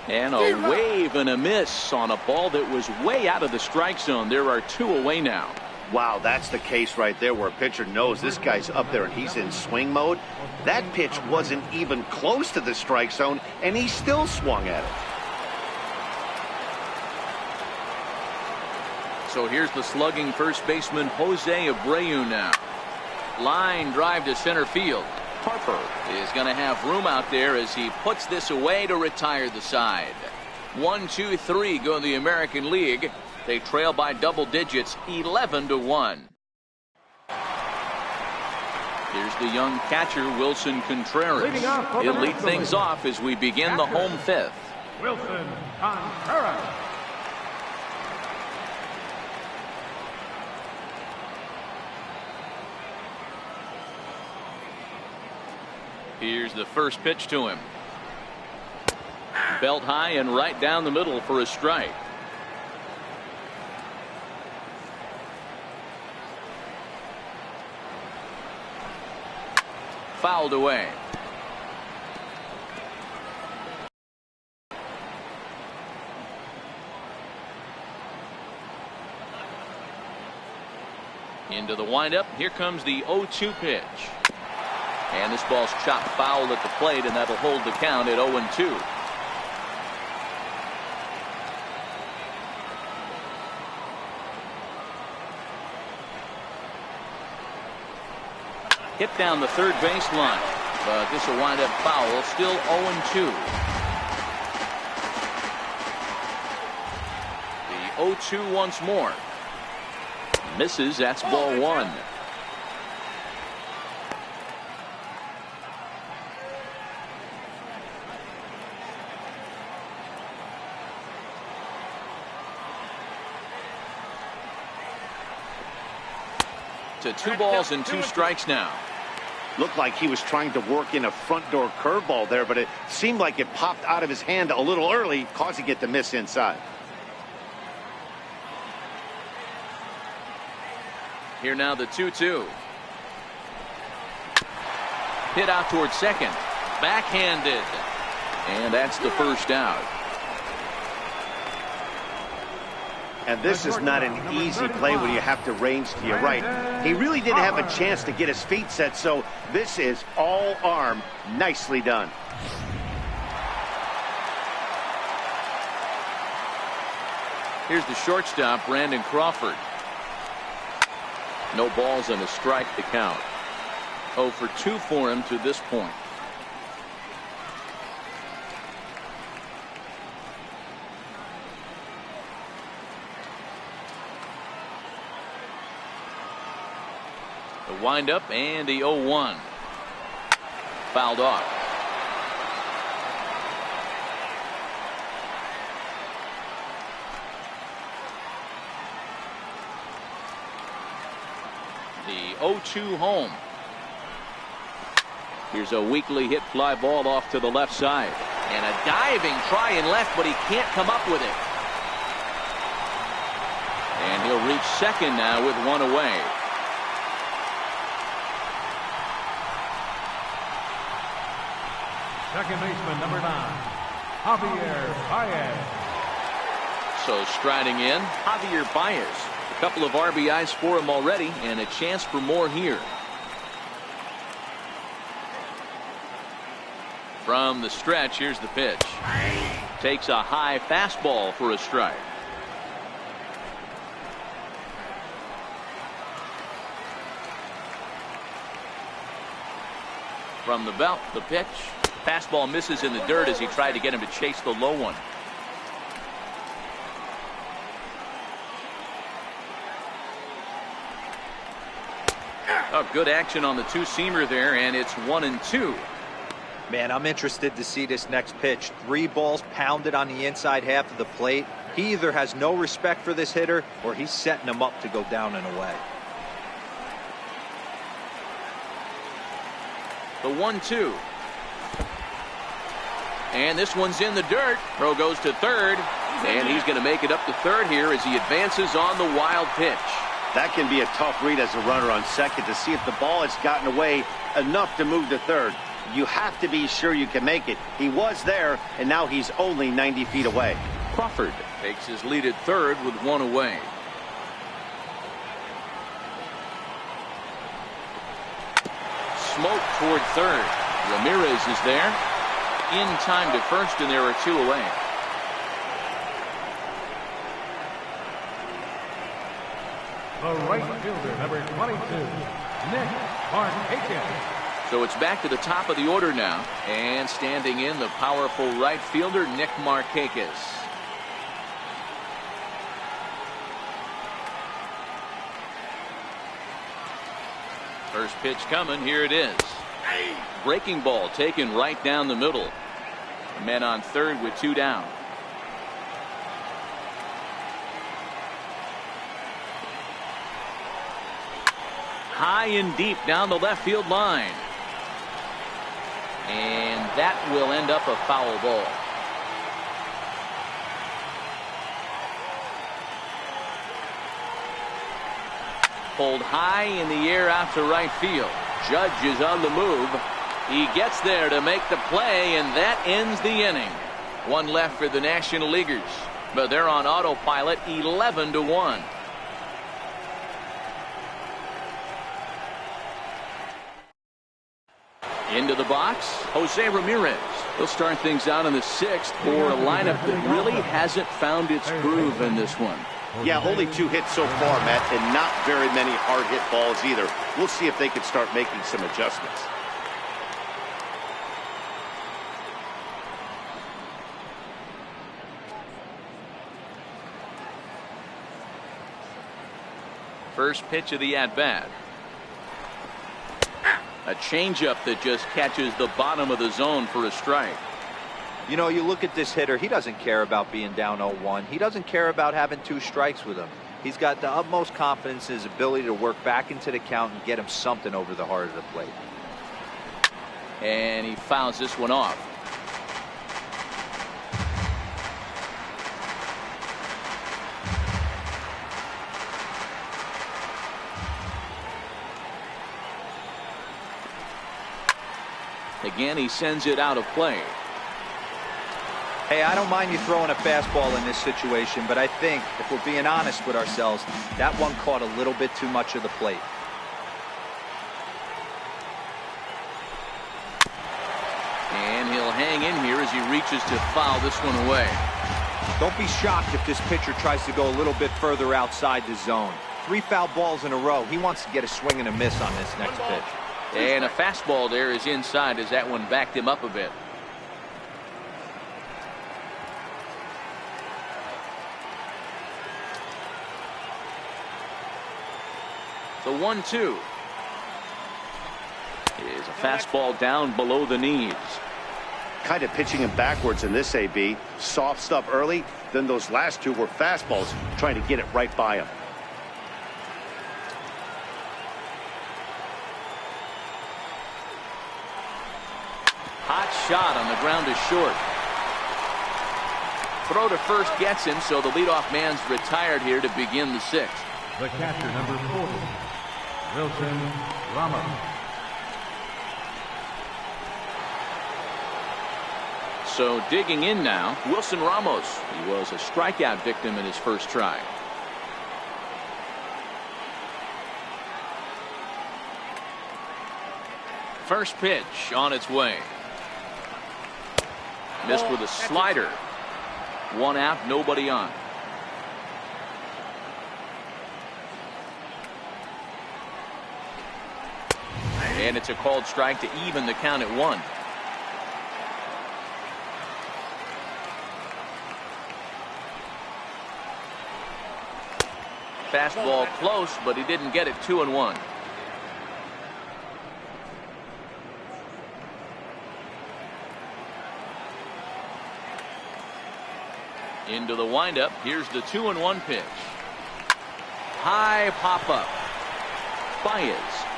And a wave and a miss on a ball that was way out of the strike zone. There are two away now. Wow, that's the case right there where a pitcher knows this guy's up there and he's in swing mode. That pitch wasn't even close to the strike zone, and he still swung at it. So here's the slugging first baseman Jose Abreu now. Line drive to center field. Harper is going to have room out there as he puts this away to retire the side. 1, 2, 3 go in the American League. They trail by double digits, 11-1. Here's the young catcher, Wilson Contreras. He'll lead things off as we begin the home fifth. Wilson Contreras. Here's the first pitch to him. Belt high and right down the middle for a strike. Fouled away. Into the windup. Here comes the 0-2 pitch. And this ball's chopped foul at the plate, and that'll hold the count at 0-2. Hit down the third baseline, but this will wind up foul. Still 0-2. The 0-2 once more. Misses. That's ball one. To 2 balls and 2 strikes now. Looked like he was trying to work in a front door curveball there, but it seemed like it popped out of his hand a little early, causing it to miss inside. Here now the 2-2. Hit out towards second. Backhanded. And that's the first out. And this is not an easy play when you have to range to your right. He really didn't have a chance to get his feet set, so this is all arm. Nicely done. Here's the shortstop, Brandon Crawford. No balls and a strike to count. 0 for 2 for him to this point. The windup and the 0-1. Fouled off. The 0-2 home. Here's a weakly hit fly ball off to the left side. And a diving try in left, but he can't come up with it. And he'll reach second now with 1 away. Second baseman, number 9, Javier Baez. So striding in, Javier Baez. A couple of RBIs for him already, and a chance for more here. From the stretch, here's the pitch. Takes a high fastball for a strike. From the belt, the pitch. Fastball misses in the dirt as he tried to get him to chase the low one. Oh, good action on the two-seamer there, and it's 1-2. Man, I'm interested to see this next pitch. 3 balls pounded on the inside half of the plate. He either has no respect for this hitter or he's setting him up to go down and away. The 1-2. And this one's in the dirt. Throw goes to third, and he's going to make it up to third here as he advances on the wild pitch. That can be a tough read as a runner on second to see if the ball has gotten away enough to move to third. You have to be sure you can make it. He was there, and now he's only 90 feet away. Crawford takes his lead at third with 1 away. Smoke toward third. Ramirez is there. In time to first, and there are 2 away. The right fielder, number 22, Nick Markakis. So it's back to the top of the order now. And standing in, the powerful right fielder, Nick Markakis. First pitch coming. Here it is. Breaking ball taken right down the middle. The man on third with 2 down. High and deep down the left field line. And that will end up a foul ball. Pulled high in the air out to right field. Judge is on the move. He gets there to make the play, and that ends the inning. 1 left for the National Leaguers, but they're on autopilot, 11-1. Into the box, Jose Ramirez. He'll start things out in the 6th for a lineup that really hasn't found its groove in this one. Yeah, only 2 hits so far, Matt, and not very many hard hit balls either. We'll see if they can start making some adjustments. First pitch of the at-bat. A changeup that just catches the bottom of the zone for a strike. You know, you look at this hitter, he doesn't care about being down 0-1. He doesn't care about having 2 strikes with him. He's got the utmost confidence in his ability to work back into the count and get him something over the heart of the plate. And he fouls this one off. Again, he sends it out of play. Hey, I don't mind you throwing a fastball in this situation, but I think, if we're being honest with ourselves, that one caught a little bit too much of the plate. And he'll hang in here as he reaches to foul this one away. Don't be shocked if this pitcher tries to go a little bit further outside the zone. 3 foul balls in a row. He wants to get a swing and a miss on this next pitch. And a fastball there is inside as that one backed him up a bit. The 1-2 is a fastball down below the knees. Kind of pitching him backwards in this AB. Soft stuff early, then those last 2 were fastballs, trying to get it right by him. Hot shot on the ground is short. Throw to first gets him, so the leadoff man's retired here to begin the 6th. The catcher, number 40, Wilson Ramos. So digging in now, Wilson Ramos. He was a strikeout victim in his first try. First pitch on its way. Missed with a slider. 1 out, nobody on. And it's a called strike to even the count at 1. Fastball close, but he didn't get it. 2-1. Into the windup. Here's the 2-1 pitch. High pop up. Baez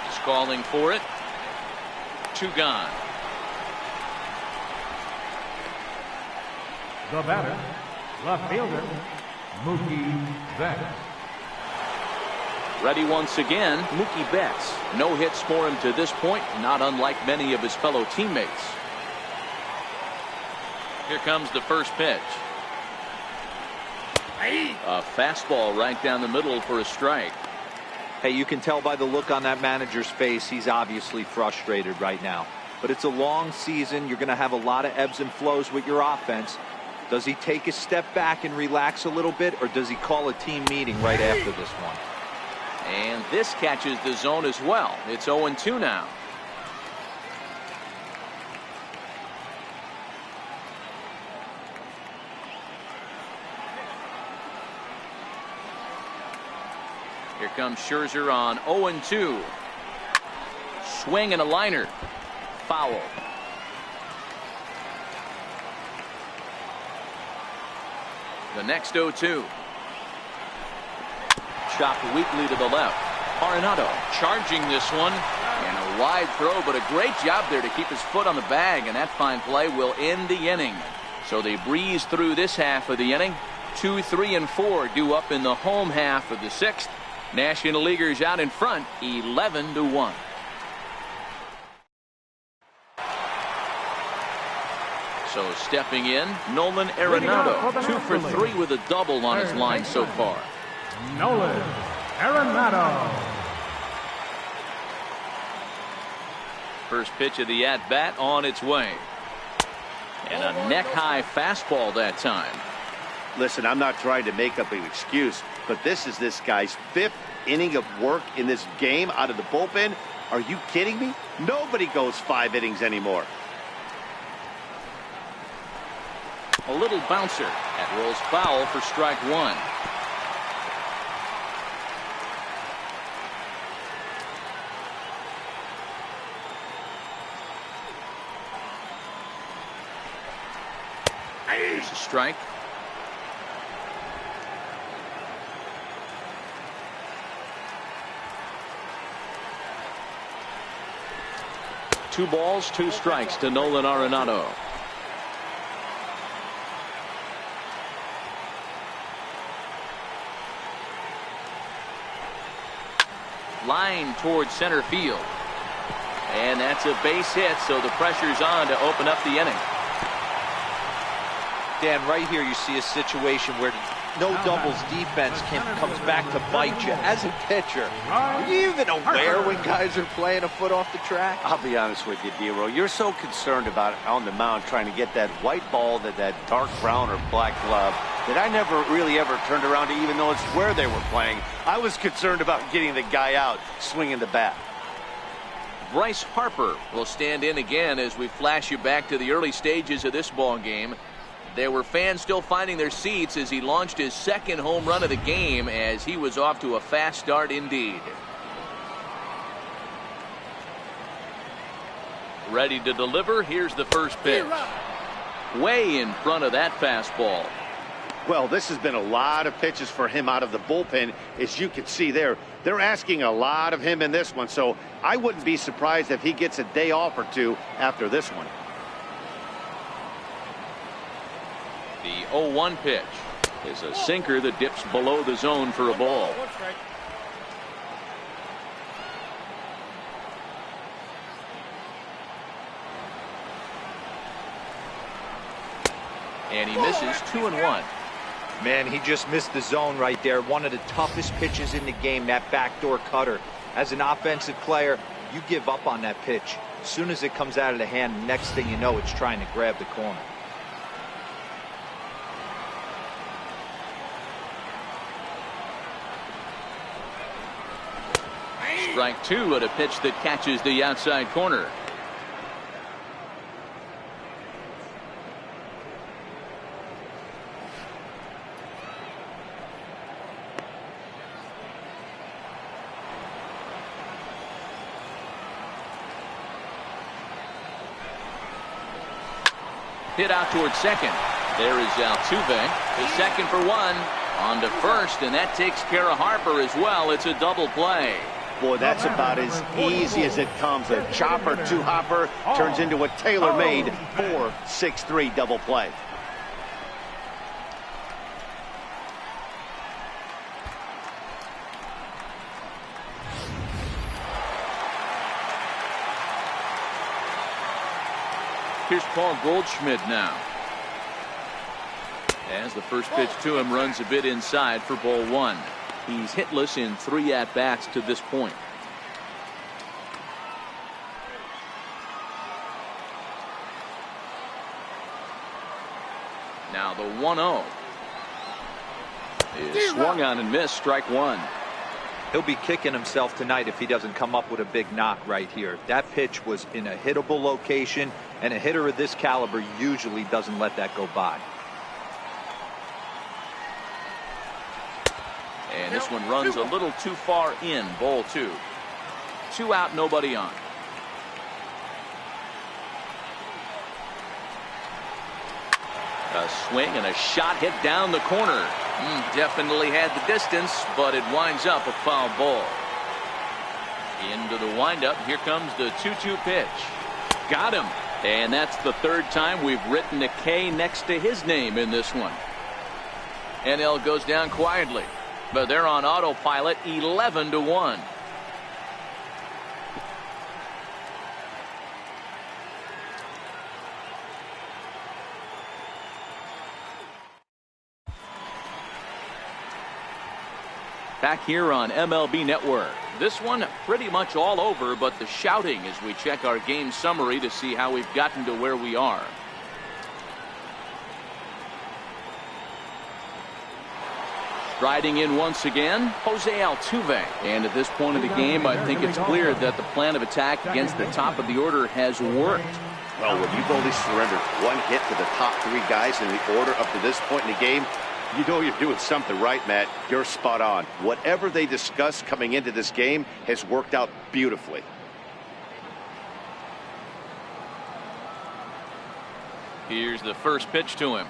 is calling for it. 2 gone. The batter, left fielder, Mookie Betts. Ready once again, Mookie Betts. No hits for him to this point, not unlike many of his fellow teammates. Here comes the first pitch. A fastball right down the middle for a strike. Hey, you can tell by the look on that manager's face, he's obviously frustrated right now. But it's a long season. You're going to have a lot of ebbs and flows with your offense. Does he take a step back and relax a little bit, or does he call a team meeting right after this one? And this catches the zone as well. It's 0-2 now. Here comes Scherzer on 0-2. Swing and a liner. Foul. The next 0-2. Chopped weakly to the left. Arenado charging this one. And a wide throw, but a great job there to keep his foot on the bag. And that fine play will end the inning. So they breeze through this half of the inning. 2, 3, and 4 due up in the home half of the 6th. National Leaguers out in front, 11-1. So stepping in, Nolan Arenado, 2 for 3 with a double on his line so far. Nolan Arenado. First pitch of the at-bat on its way. And a neck-high fastball that time. Listen, I'm not trying to make up an excuse, but this is this guy's 5th inning of work in this game out of the bullpen. Are you kidding me? Nobody goes 5 innings anymore. A little bouncer. That rolls foul for strike 1. There's a strike. Two balls, 2 strikes to Nolan Arenado. Line towards center field. And that's a base hit, so the pressure's on to open up the inning. Dan, right here you see a situation where no doubles defense comes back to bite you. As a pitcher, are you even aware when guys are playing a foot off the track? I'll be honest with you, D-Row. You're so concerned about on the mound trying to get that white ball, that dark brown or black glove, that I never really ever turned around to even notice where they were playing. I was concerned about getting the guy out swinging the bat. Bryce Harper will stand in again as we flash you back to the early stages of this ball game. There were fans still finding their seats as he launched his 2nd home run of the game, as he was off to a fast start indeed. Ready to deliver. Here's the first pitch. Way in front of that fastball. Well, this has been a lot of pitches for him out of the bullpen. As you can see there, they're asking a lot of him in this one, so I wouldn't be surprised if he gets a day off or 2 after this one. The 0-1 pitch is a sinker that dips below the zone for a ball. And he misses. 2-1. Man, he just missed the zone right there. One of the toughest pitches in the game, that backdoor cutter. As an offensive player, you give up on that pitch. As soon as it comes out of the hand, next thing you know, it's trying to grab the corner. Strike two at a pitch that catches the outside corner. Hit out towards second. There is Altuve. The second for one. On to first, and that takes care of Harper as well. It's a double play. Boy, that's about as easy as it comes. A chopper to hopper turns into a tailor-made 4-6-3 double play. Here's Paul Goldschmidt now. As the first pitch to him runs a bit inside for ball one. He's hitless in 3 at-bats to this point. Now the 1-0 is swung on and missed. Strike one. He'll be kicking himself tonight if he doesn't come up with a big knock right here. That pitch was in a hittable location, and a hitter of this caliber usually doesn't let that go by. And this one runs a little too far in. Ball two. 2 out, nobody on. A swing and a shot hit down the corner. Definitely had the distance, but it winds up a foul ball. Into the windup. Here comes the 2-2 pitch. Got him. And that's the 3rd time we've written a K next to his name in this one. NL goes down quietly, but they're on autopilot 11-1. Back here on MLB Network. This one pretty much all over, but the shouting as we check our game summary to see how we've gotten to where we are. Riding in once again, Jose Altuve. And at this point of the game, I think it's clear that the plan of attack against the top of the order has worked. Well, when you've only surrendered 1 hit to the top 3 guys in the order up to this point in the game, you know you're doing something right, Matt. You're spot on. Whatever they discussed coming into this game has worked out beautifully. Here's the first pitch to him.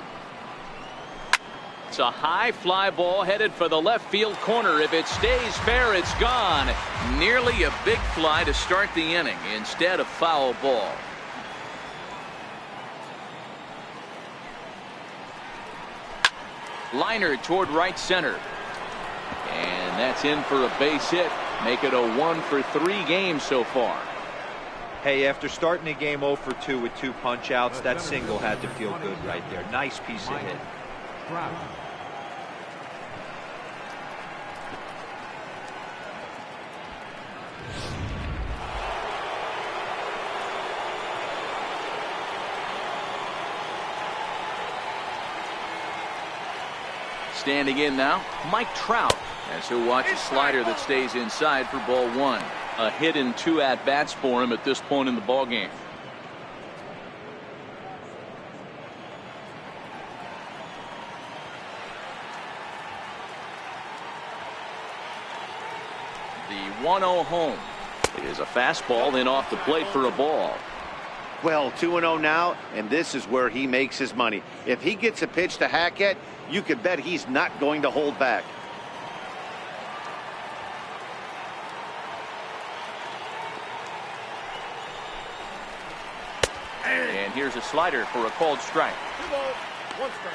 It's a high fly ball headed for the left field corner. If it stays fair, it's gone. Nearly a big fly to start the inning. Instead, a foul ball. Liner toward right center. And that's in for a base hit. Make it a 1-for-3 game so far. Hey, after starting the game 0 for 2 with 2 punch outs, that single had to feel good right there. Nice piece of hit. Standing in now, Mike Trout, as he'll watch a slider that stays inside for ball one. A hit in 2 at-bats for him at this point in the ball game. The 1-0 home is a fastball in off the plate for a ball. Well, 2-0 now, and this is where he makes his money. If he gets a pitch to hack at, you can bet he's not going to hold back. And here's a slider for a called strike. 2 balls, 1 strike.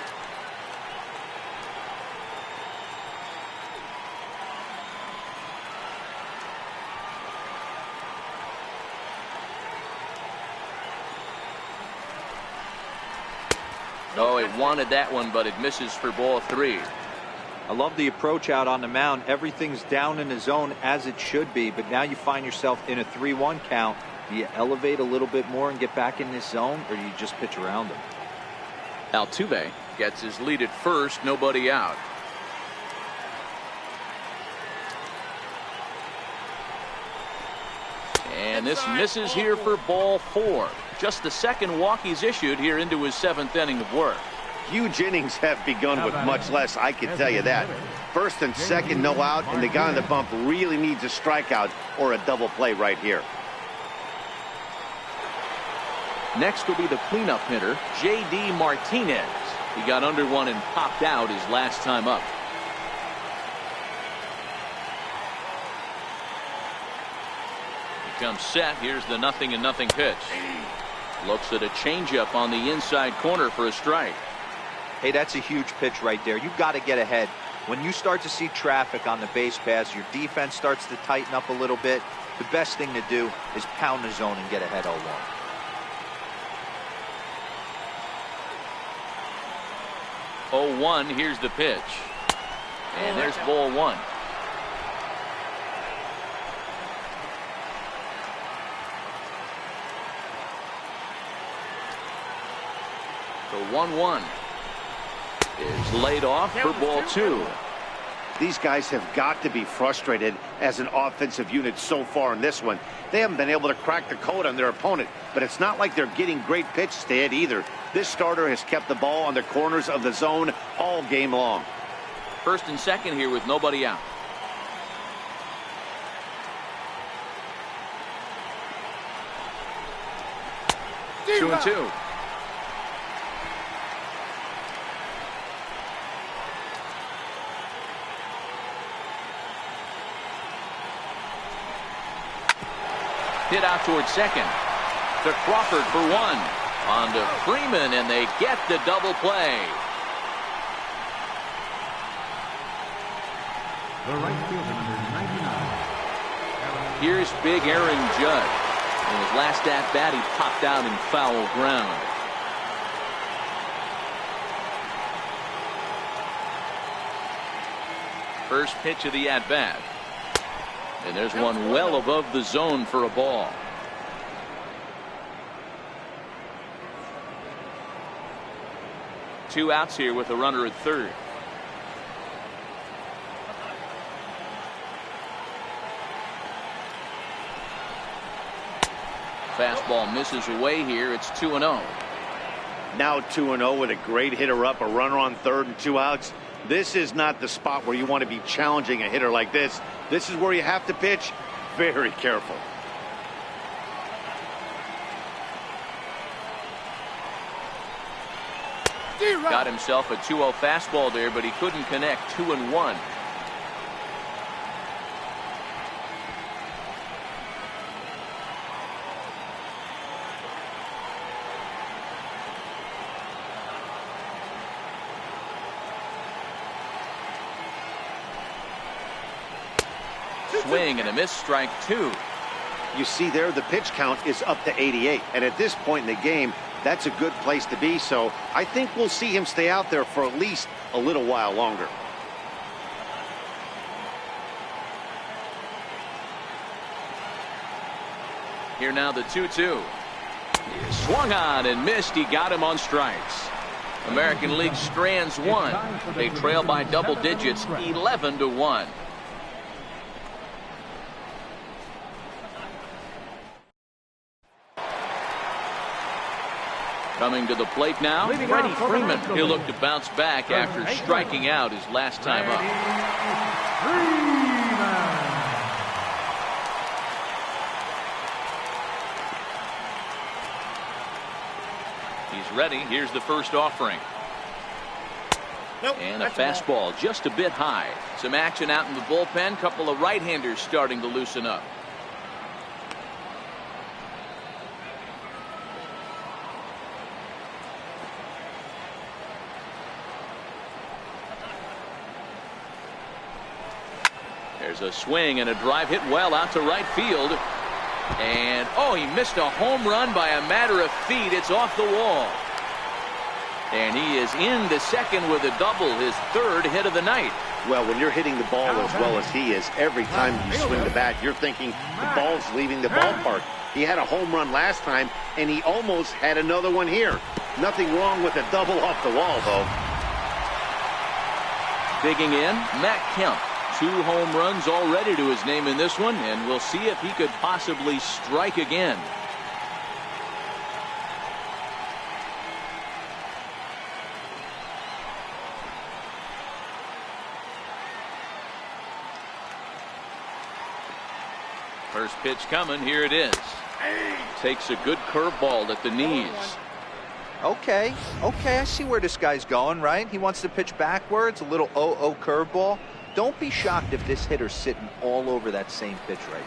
Oh, it wanted that one, but it misses for ball 3. I love the approach out on the mound. Everything's down in the zone as it should be, but now you find yourself in a 3-1 count. Do you elevate a little bit more and get back in this zone, or do you just pitch around him? Altuve gets his lead at first, nobody out. And this misses here for ball 4. Just the second walk he's issued here into his 7th inning of work. Huge innings have begun with much less, I can tell you that. First and second, no out, and the guy on the bump really needs a strikeout or a double play right here. Next will be the cleanup hitter, J.D. Martinez. He got under one and popped out his last time up. He comes set. Here's the 0-0 pitch. Looks at a changeup on the inside corner for a strike. Hey, that's a huge pitch right there. You've got to get ahead. When you start to see traffic on the base pass, your defense starts to tighten up a little bit. The best thing to do is pound the zone and get ahead 0-1. 0-1, here's the pitch. And there's ball 1. The 1-1 is laid off for ball 2. These guys have got to be frustrated as an offensive unit so far in this one. They haven't been able to crack the code on their opponent, but it's not like they're getting great pitches to hit either. This starter has kept the ball on the corners of the zone all game long. First and second here with nobody out. Two and two. Hit out towards second. To Crawford for 1. On to Freeman, and they get the double play. The right fielder, number 99. Here's big Aaron Judge. In his last at-bat, he popped out in foul ground. First pitch of the at-bat. And there's one well above the zone for a ball. Two outs here with a runner at third. Fastball misses away here. It's 2-0. Now 2-0 with a great hitter up, a runner on third and 2 outs. This is not the spot where you want to be challenging a hitter like this. This is where you have to pitch very careful. Got himself a 2-0 fastball there, but he couldn't connect. 2-1. Swing and a miss, strike 2. You see there, the pitch count is up to 88, and at this point in the game, that's a good place to be. So I think we'll see him stay out there for at least a little while longer. Here now the 2-2. He swung on and missed. He got him on strikes. American League strands 1. They trail by double digits, 11-1. Coming to the plate now, Freddie Freeman. He'll look to bounce back after striking out his last time up. He's ready. Here's the first offering. And a fastball just a bit high. Some action out in the bullpen. Couple of right-handers starting to loosen up. There's a swing and a drive hit well out to right field. And, oh, he missed a home run by a matter of feet. It's off the wall. And he is in the second with a double, his third hit of the night. Well, when you're hitting the ball as well as he is, every time you swing the bat, you're thinking the ball's leaving the ballpark. He had a home run last time, and he almost had another one here. Nothing wrong with a double off the wall, though. Digging in, Matt Kemp. 2 home runs already to his name in this one, and we'll see if he could possibly strike again. First pitch coming. Here it is. Takes a good curveball at the knees. Okay, I see where this guy's going, right? He wants to pitch backwards, a little 0-0 curveball. Don't be shocked if this hitter's sitting all over that same pitch right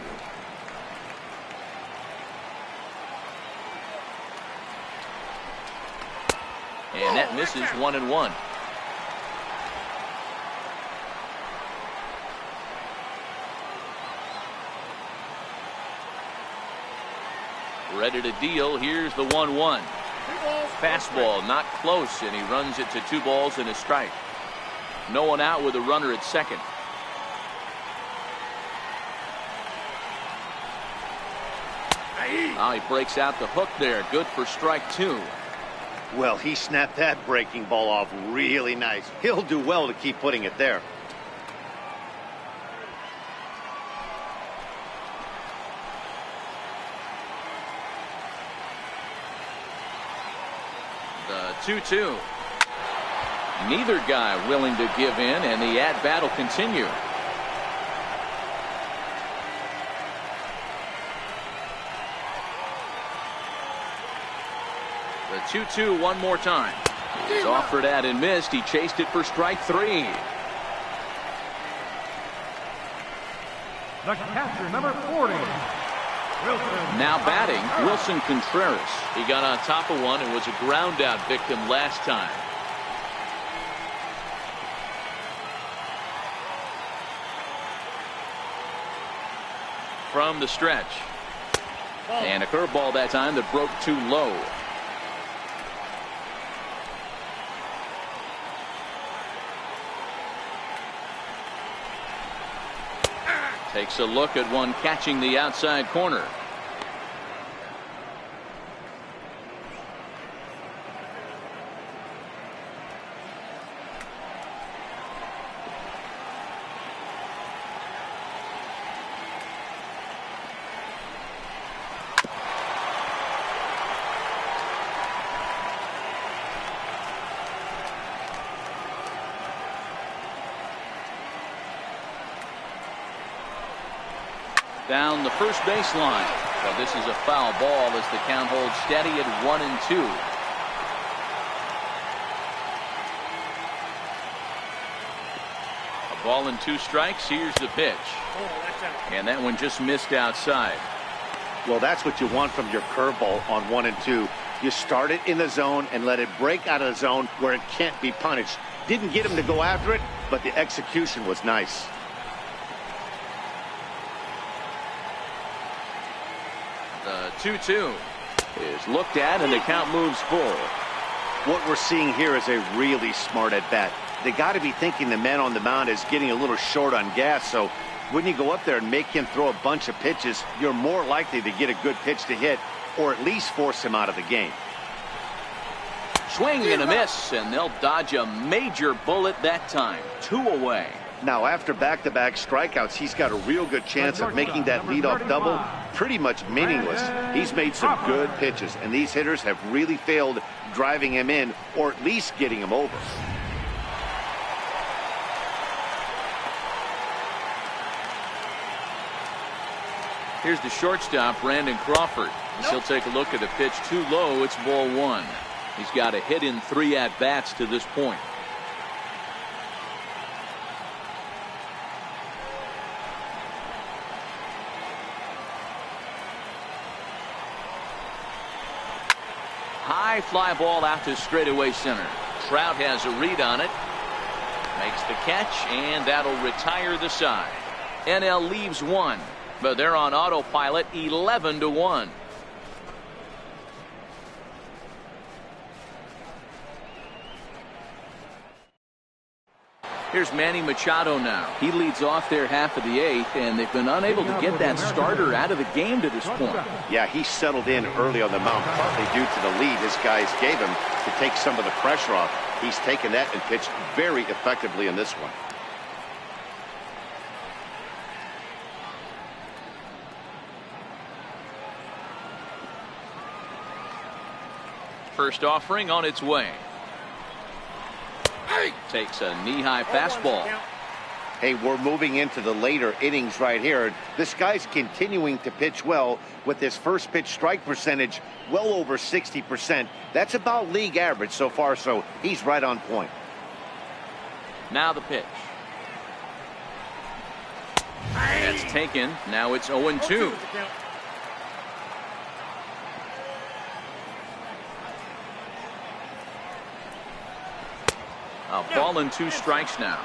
here. And that misses 1-1. Ready to deal. Here's the 1-1. Fastball not close, and he runs it to 2 balls and a strike. No one out with a runner at second. He breaks out the hook there. Good for strike 2. Well, he snapped that breaking ball off really nice. He'll do well to keep putting it there. The 2-2. Neither guy willing to give in, and the at-bat will continue. The 2-2 one more time. He's offered at and missed. He chased it for strike 3. The catcher, number 40. Wilson. Now batting, Wilson Contreras. He got on top of one and was a ground out victim last time. From the stretch. And a curveball that time that broke too low. Takes a look at one catching the outside corner. Down the first baseline. Well, this is a foul ball as the count holds steady at 1-2. A ball and 2 strikes. Here's the pitch. And that one just missed outside. Well, that's what you want from your curveball on 1-2. You start it in the zone and let it break out of the zone where it can't be punished. Didn't get him to go after it, but the execution was nice. The 2-2 is looked at, and the count moves full. What we're seeing here is a really smart at bat. They got to be thinking the man on the mound is getting a little short on gas, so when you go up there and make him throw a bunch of pitches, you're more likely to get a good pitch to hit, or at least force him out of the game. Swing and a miss, and they'll dodge a major bullet that time. 2 away. Now, after back-to-back strikeouts, he's got a real good chance of making that leadoff double pretty much meaningless. He's made some good pitches, and these hitters have really failed driving him in or at least getting him over. Here's the shortstop, Brandon Crawford. He'll take a look at the pitch too low. It's ball 1. He's got a hit in 3 at-bats to this point. High fly ball out to straightaway center. Trout has a read on it. Makes the catch, and that'll retire the side. NL leaves 1, but they're on autopilot 11-1. Here's Manny Machado now. He leads off their half of the 8th, and they've been unable to get that starter out of the game to this point. Yeah, he settled in early on the mound, partly due to the lead his guys gave him to take some of the pressure off. He's taken that and pitched very effectively in this one. First offering on its way. Takes a knee-high fastball. Hey, we're moving into the later innings right here. This guy's continuing to pitch well with his first pitch strike percentage well over 60%. That's about league average so far, so he's right on point. Now the pitch. That's taken. Now it's 0-2. A ball and 2 strikes now.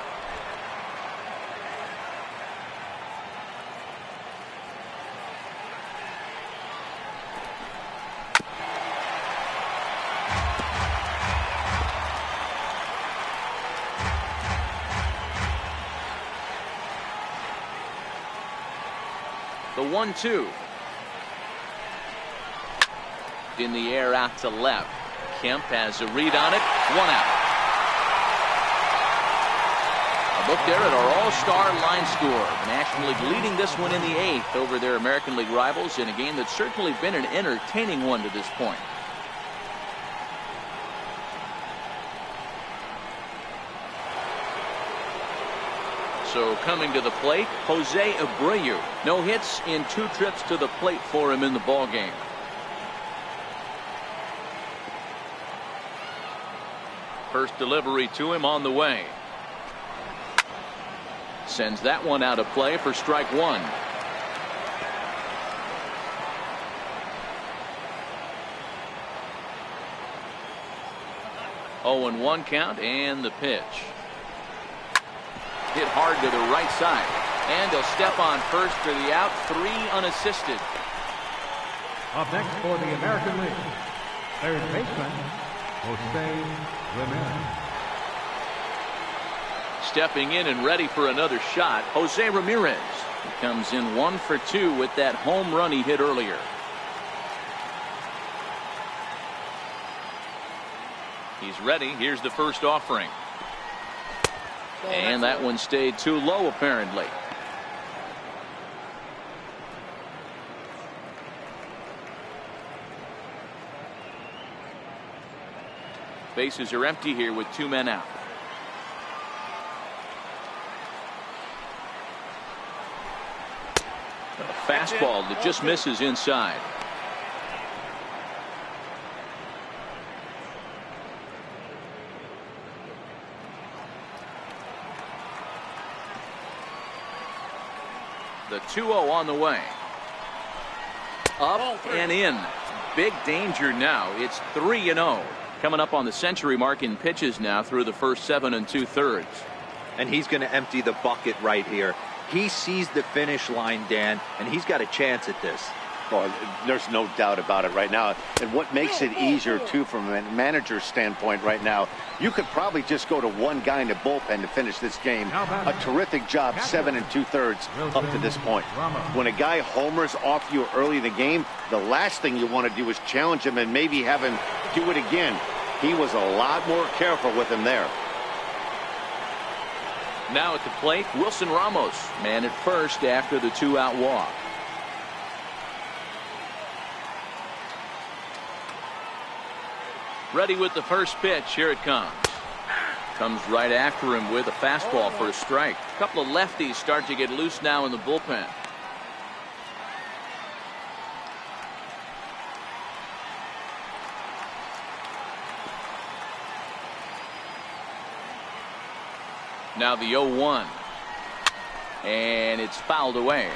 The 1-2. In the air out to left. Kemp has a read on it. 1 out. A look there at our all-star line score. National League leading this one in the 8th over their American League rivals in a game that's certainly been an entertaining one to this point. So coming to the plate, Jose Abreu. No hits in 2 trips to the plate for him in the ball game. First delivery to him on the way. Sends that one out of play for strike 1. Oh, and 1 count, and the pitch. Hit hard to the right side, and he'll step on first for the out. 3 unassisted. Up next for the American League, third baseman, Jose Ramirez. Stepping in and ready for another shot, Jose Ramirez. He comes in 1 for 2 with that home run he hit earlier. He's ready. Here's the first offering. And that one stayed too low, apparently. Bases are empty here with 2 men out. A fastball that just misses inside. The 2-0 on the way. Up and in. Big danger now. It's 3-0. Coming up on the century mark in pitches now through the first 7 2/3. And he's going to empty the bucket right here. He sees the finish line, Dan, and he's got a chance at this. Well, there's no doubt about it right now. And what makes it easier, too, from a manager's standpoint right now, you could probably just go to 1 guy in the bullpen to finish this game. A terrific job, 7 2/3 up to this point. When a guy homers off you early in the game, the last thing you want to do is challenge him and maybe have him do it again. He was a lot more careful with him there. Now at the plate, Wilson Ramos, man at first after the 2-out walk. Ready with the first pitch. Here it comes. Comes right after him with a fastball for a strike. A couple of lefties start to get loose now in the bullpen. Now the 0-1. And it's fouled away.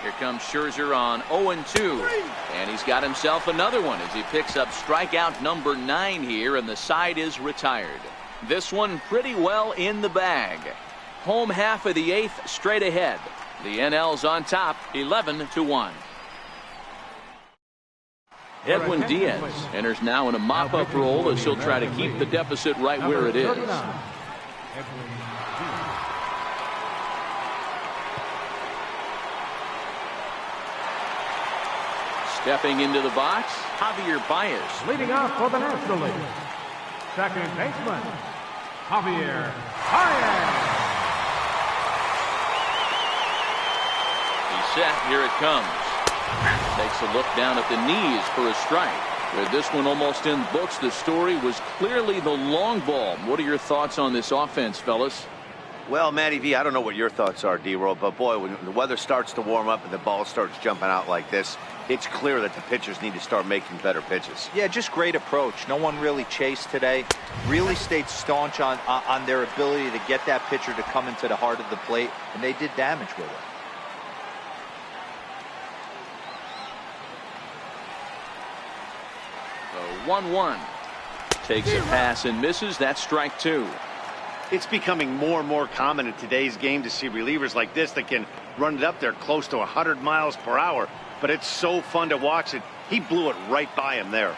Here comes Scherzer on 0-2. And he's got himself another one as he picks up strikeout number 9 here, and the side is retired. This one pretty well in the bag. Home half of the 8th straight ahead. The NL's on top, 11-1. Edwin Diaz enters now in a mop-up role as he'll try to keep the deficit right where it is. Stepping into the box, Javier Baez. Leading off for the National League, second baseman, Javier Baez. He's set. Here it comes. Takes a look down at the knees for a strike. With this one almost in books, the story was clearly the long ball. What are your thoughts on this offense, fellas? Well, Matty V, I don't know what your thoughts are, D-Roll, but boy, when the weather starts to warm up and the ball starts jumping out like this, it's clear that the pitchers need to start making better pitches. Yeah, just great approach. No one really chased today. Really stayed staunch on their ability to get that pitcher to come into the heart of the plate, and they did damage with it. The 1-1. Takes a pass and misses. That's strike two. It's becoming more and more common in today's game to see relievers like this that can run it up there close to 100 miles per hour. But it's so fun to watch it. He blew it right by him there.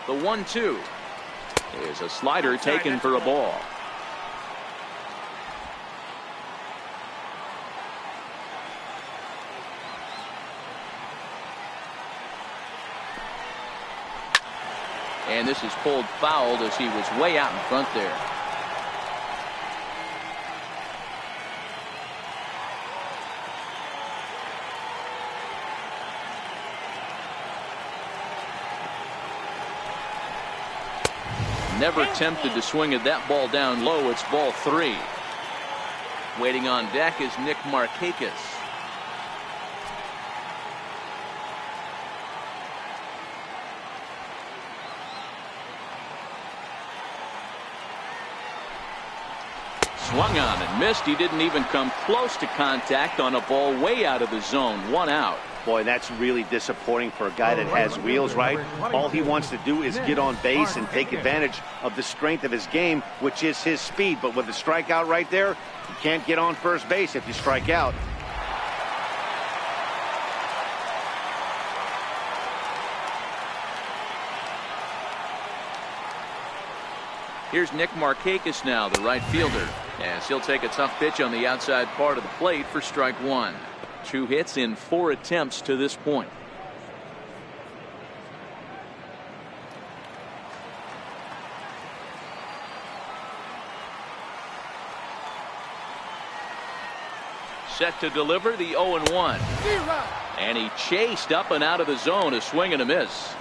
The 1-2 is a slider taken for a ball. And this is pulled foul as he was way out in front there. Never tempted to swing at that ball down low. It's ball three. Waiting on deck is Nick Markakis. Swung on and missed. He didn't even come close to contact on a ball way out of the zone. One out. Boy, that's really disappointing for a guy that has wheels, right? All he wants to do is get on base and take advantage of the strength of his game, which is his speed. But with the strikeout right there, you can't get on first base if you strike out. Here's Nick Markakis now, the right fielder, as he'll take a tough pitch on the outside part of the plate for strike one. 2 hits in 4 attempts to this point. Set to deliver the 0-1. And he chased up and out of the zone, a swing and a miss.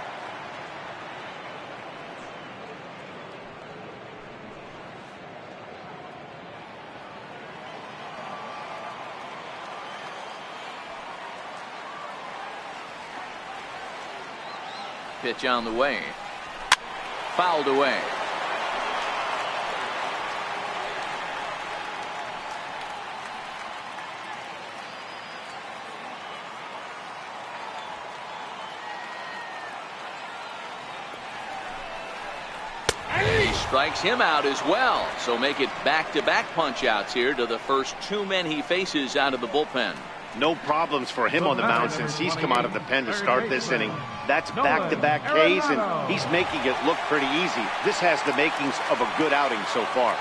Pitch on the way. Fouled away. And he strikes him out as well. So make it back-to-back punch-outs here to the first 2 men he faces out of the bullpen. No problems for him on the mound since he's come out of the pen to start this inning. That's back-to-back Ks, and he's making it look pretty easy. This has the makings of a good outing so far.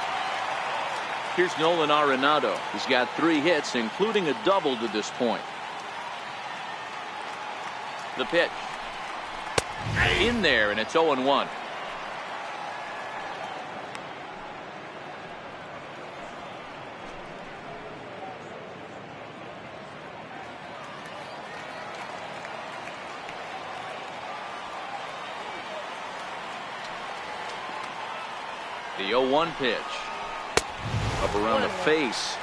Here's Nolan Arenado. He's got 3 hits, including a double to this point. The pitch. In there, and it's 0-1. The 0-1 pitch. Up around the face.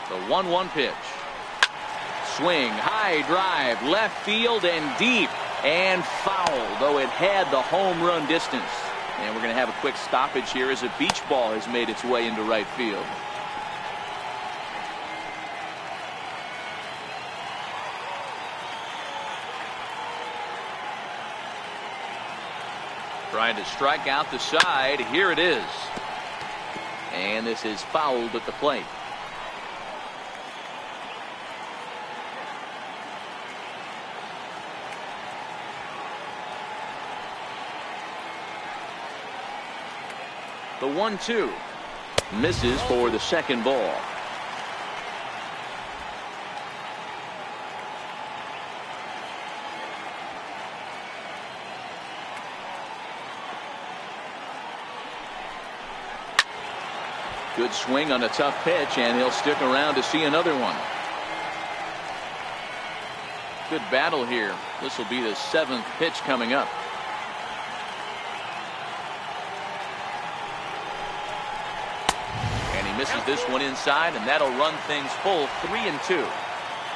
The 1-1 pitch. Swing, high drive, left field and deep. And foul, though it had the home run distance. And we're going to have a quick stoppage here as a beach ball has made its way into right field. Trying to strike out the side. Here it is. And this is fouled at the plate. The 1-2 misses for the second ball. Good swing on a tough pitch, and he'll stick around to see another one. Good battle here. This will be the 7th pitch coming up. And he misses this one inside, and that'll run things full 3-2.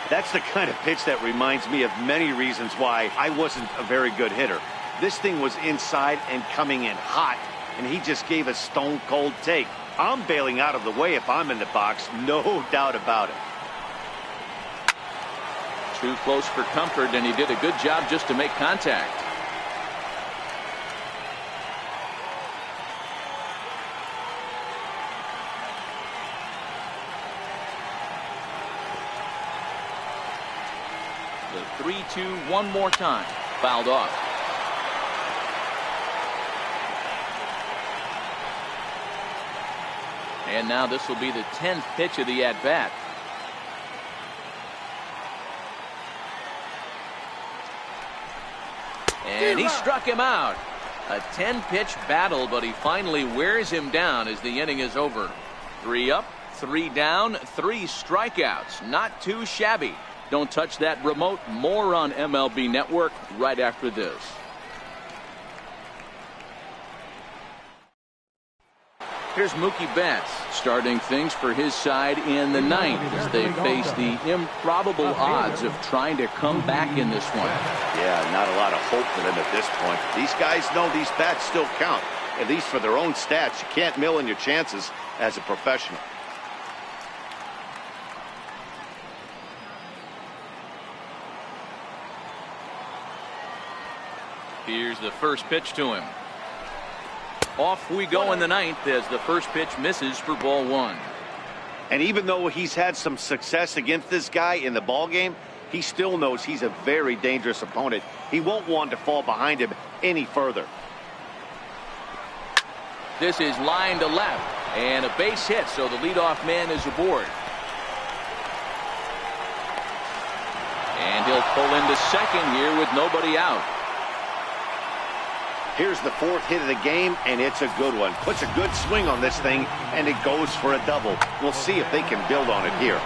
That's the kind of pitch that reminds me of many reasons why I wasn't a very good hitter. This thing was inside and coming in hot, and he just gave a stone cold take. I'm bailing out of the way if I'm in the box, no doubt about it. Too close for comfort, and he did a good job just to make contact. The 3-2 one more time. Fouled off. And now this will be the 10th pitch of the at-bat. And he struck him out. A 10-pitch battle, but he finally wears him down as the inning is over. 3 up, 3 down, 3 strikeouts. Not too shabby. Don't touch that remote. More on MLB Network right after this. Here's Mookie Betts starting things for his side in the 9th as they face the improbable odds of trying to come back in this one. Yeah, not a lot of hope for them at this point. These guys know these bats still count, at least for their own stats. You can't mill in your chances as a professional. Here's the first pitch to him. Off we go in the 9th as the first pitch misses for ball 1. And even though he's had some success against this guy in the ball game, he still knows he's a very dangerous opponent. He won't want to fall behind him any further. This is line to left, and a base hit, so the leadoff man is aboard. And he'll pull into second here with nobody out. Here's the 4th hit of the game, and it's a good one. Puts a good swing on this thing, and it goes for a double. We'll see if they can build on it here.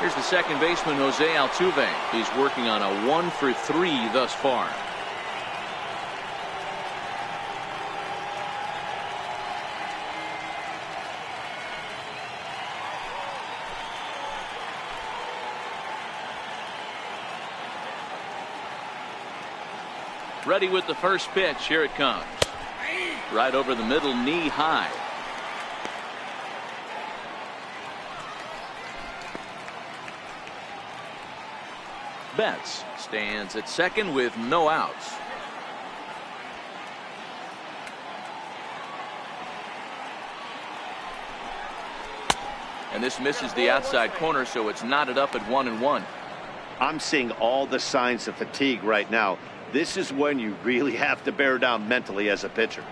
Here's the second baseman, Jose Altuve. He's working on a 1 for 3 thus far. Ready with the first pitch. Here it comes. Right over the middle, knee high. Betts stands at second with no outs. And this misses the outside corner, so it's knotted up at 1-1. I'm seeing all the signs of fatigue right now. This is when you really have to bear down mentally as a pitcher.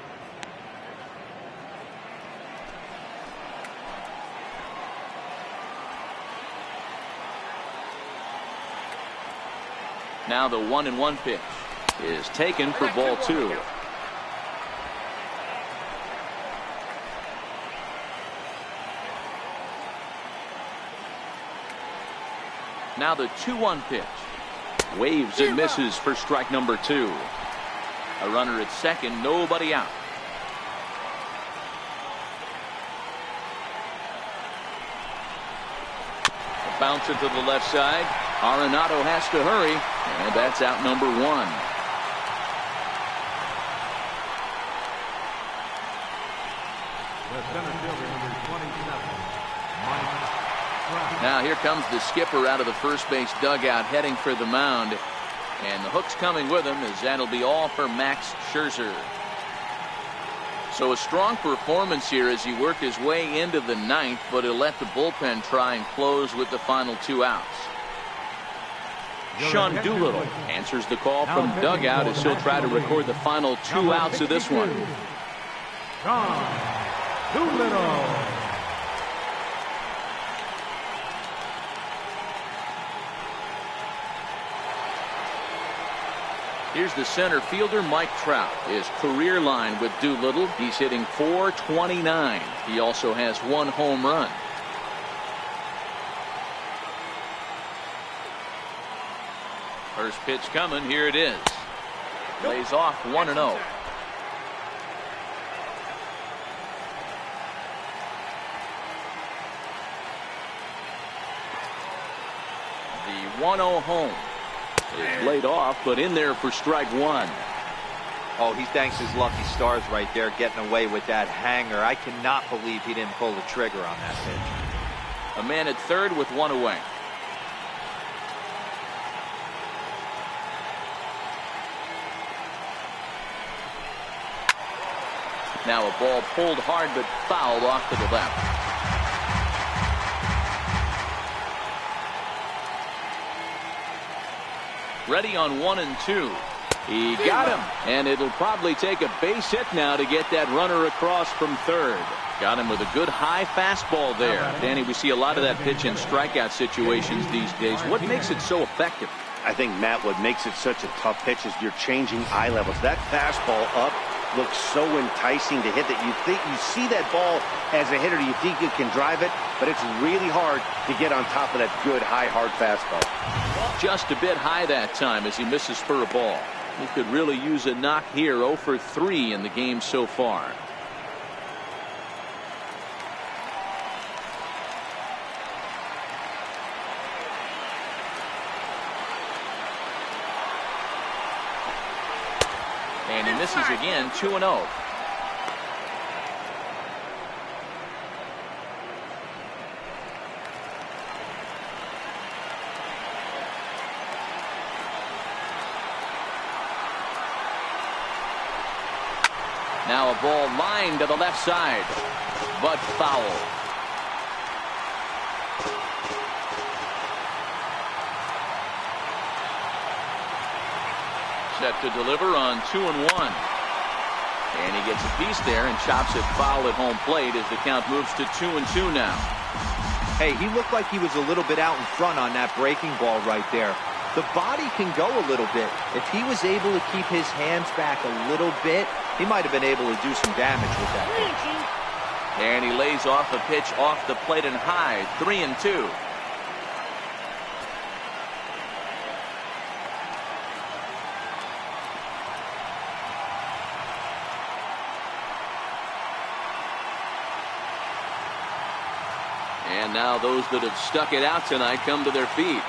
Now the 1-1 pitch is taken for ball 2. Now the 2-1 pitch. Waves and misses for strike number 2. A runner at second, nobody out. A bouncer to the left side. Arenado has to hurry, and that's out number 1. The center fielder, number 27, Mike Trout. Now here comes the skipper out of the first base dugout heading for the mound. And the hook's coming with him as that'll be all for Max Scherzer. So a strong performance here as he worked his way into the 9th, but he'll let the bullpen try and close with the final 2 outs. Sean Doolittle answers the call from dugout as he'll try to record the final 2 outs of this one. Sean Doolittle. Here's the center fielder, Mike Trout. His career line with Doolittle, he's hitting .429. He also has 1 home run. First pitch coming. Here it is. Lays off 1-0. The 1-0 home. Is laid off, but in there for strike 1. Oh, he thanks his lucky stars right there, getting away with that hanger. I cannot believe he didn't pull the trigger on that pitch. A man at third with 1 away. Now a ball pulled hard but fouled off to the left. Ready on 1 and 2. He got him, and it'll probably take a base hit now to get that runner across from third. Got him with a good high fastball there. Danny, we see a lot of that pitch in strikeout situations these days. What makes it so effective? I think, Matt, what makes it such a tough pitch is you're changing eye levels. That fastball up looks so enticing to hit that you think you see that ball as a hitter, you think you can drive it, but it's really hard to get on top of that good high hard fastball. Just a bit high that time as he misses for a ball. He could really use a knock here. 0 for 3 in the game so far. And he misses again. 2-0. Now a ball lined to the left side, but foul. Set to deliver on 2-1. And he gets a piece there and chops it foul at home plate as the count moves to 2-2 now. Hey, he looked like he was a little bit out in front on that breaking ball right there. The body can go a little bit. If he was able to keep his hands back a little bit, he might have been able to do some damage with that pitch. And he lays off a pitch off the plate and high. 3-2. And now those that have stuck it out tonight come to their feet.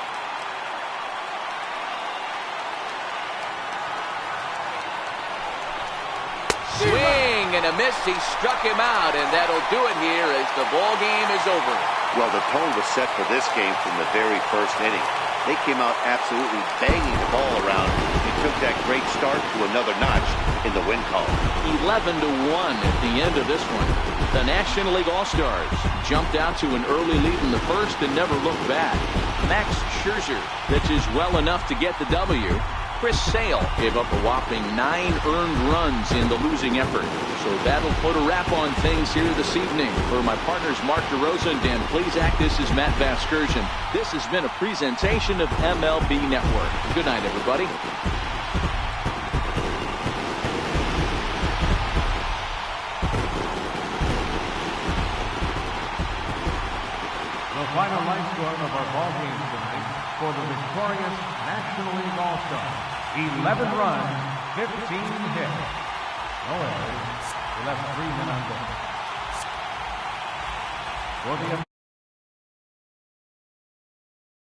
Swing and a miss. He struck him out, and that'll do it here as the ball game is over. Well, the tone was set for this game from the very first inning. They came out absolutely banging the ball around and took that great start to another notch in the win column. 11-1 at the end of this one. The National League All-Stars jumped out to an early lead in the first and never looked back. Max Scherzer pitches well enough to get the W. Chris Sale gave up a whopping 9 earned runs in the losing effort. So that'll put a wrap on things here this evening. For my partners Mark DeRosa and Dan Plesac, this is Matt Vasgersian. This has been a presentation of MLB Network. Good night, everybody. The final line score of our ball game tonight for the victorious National League All-Stars. 11 runs, 15 hits. No errors. We left 3 men on base. For the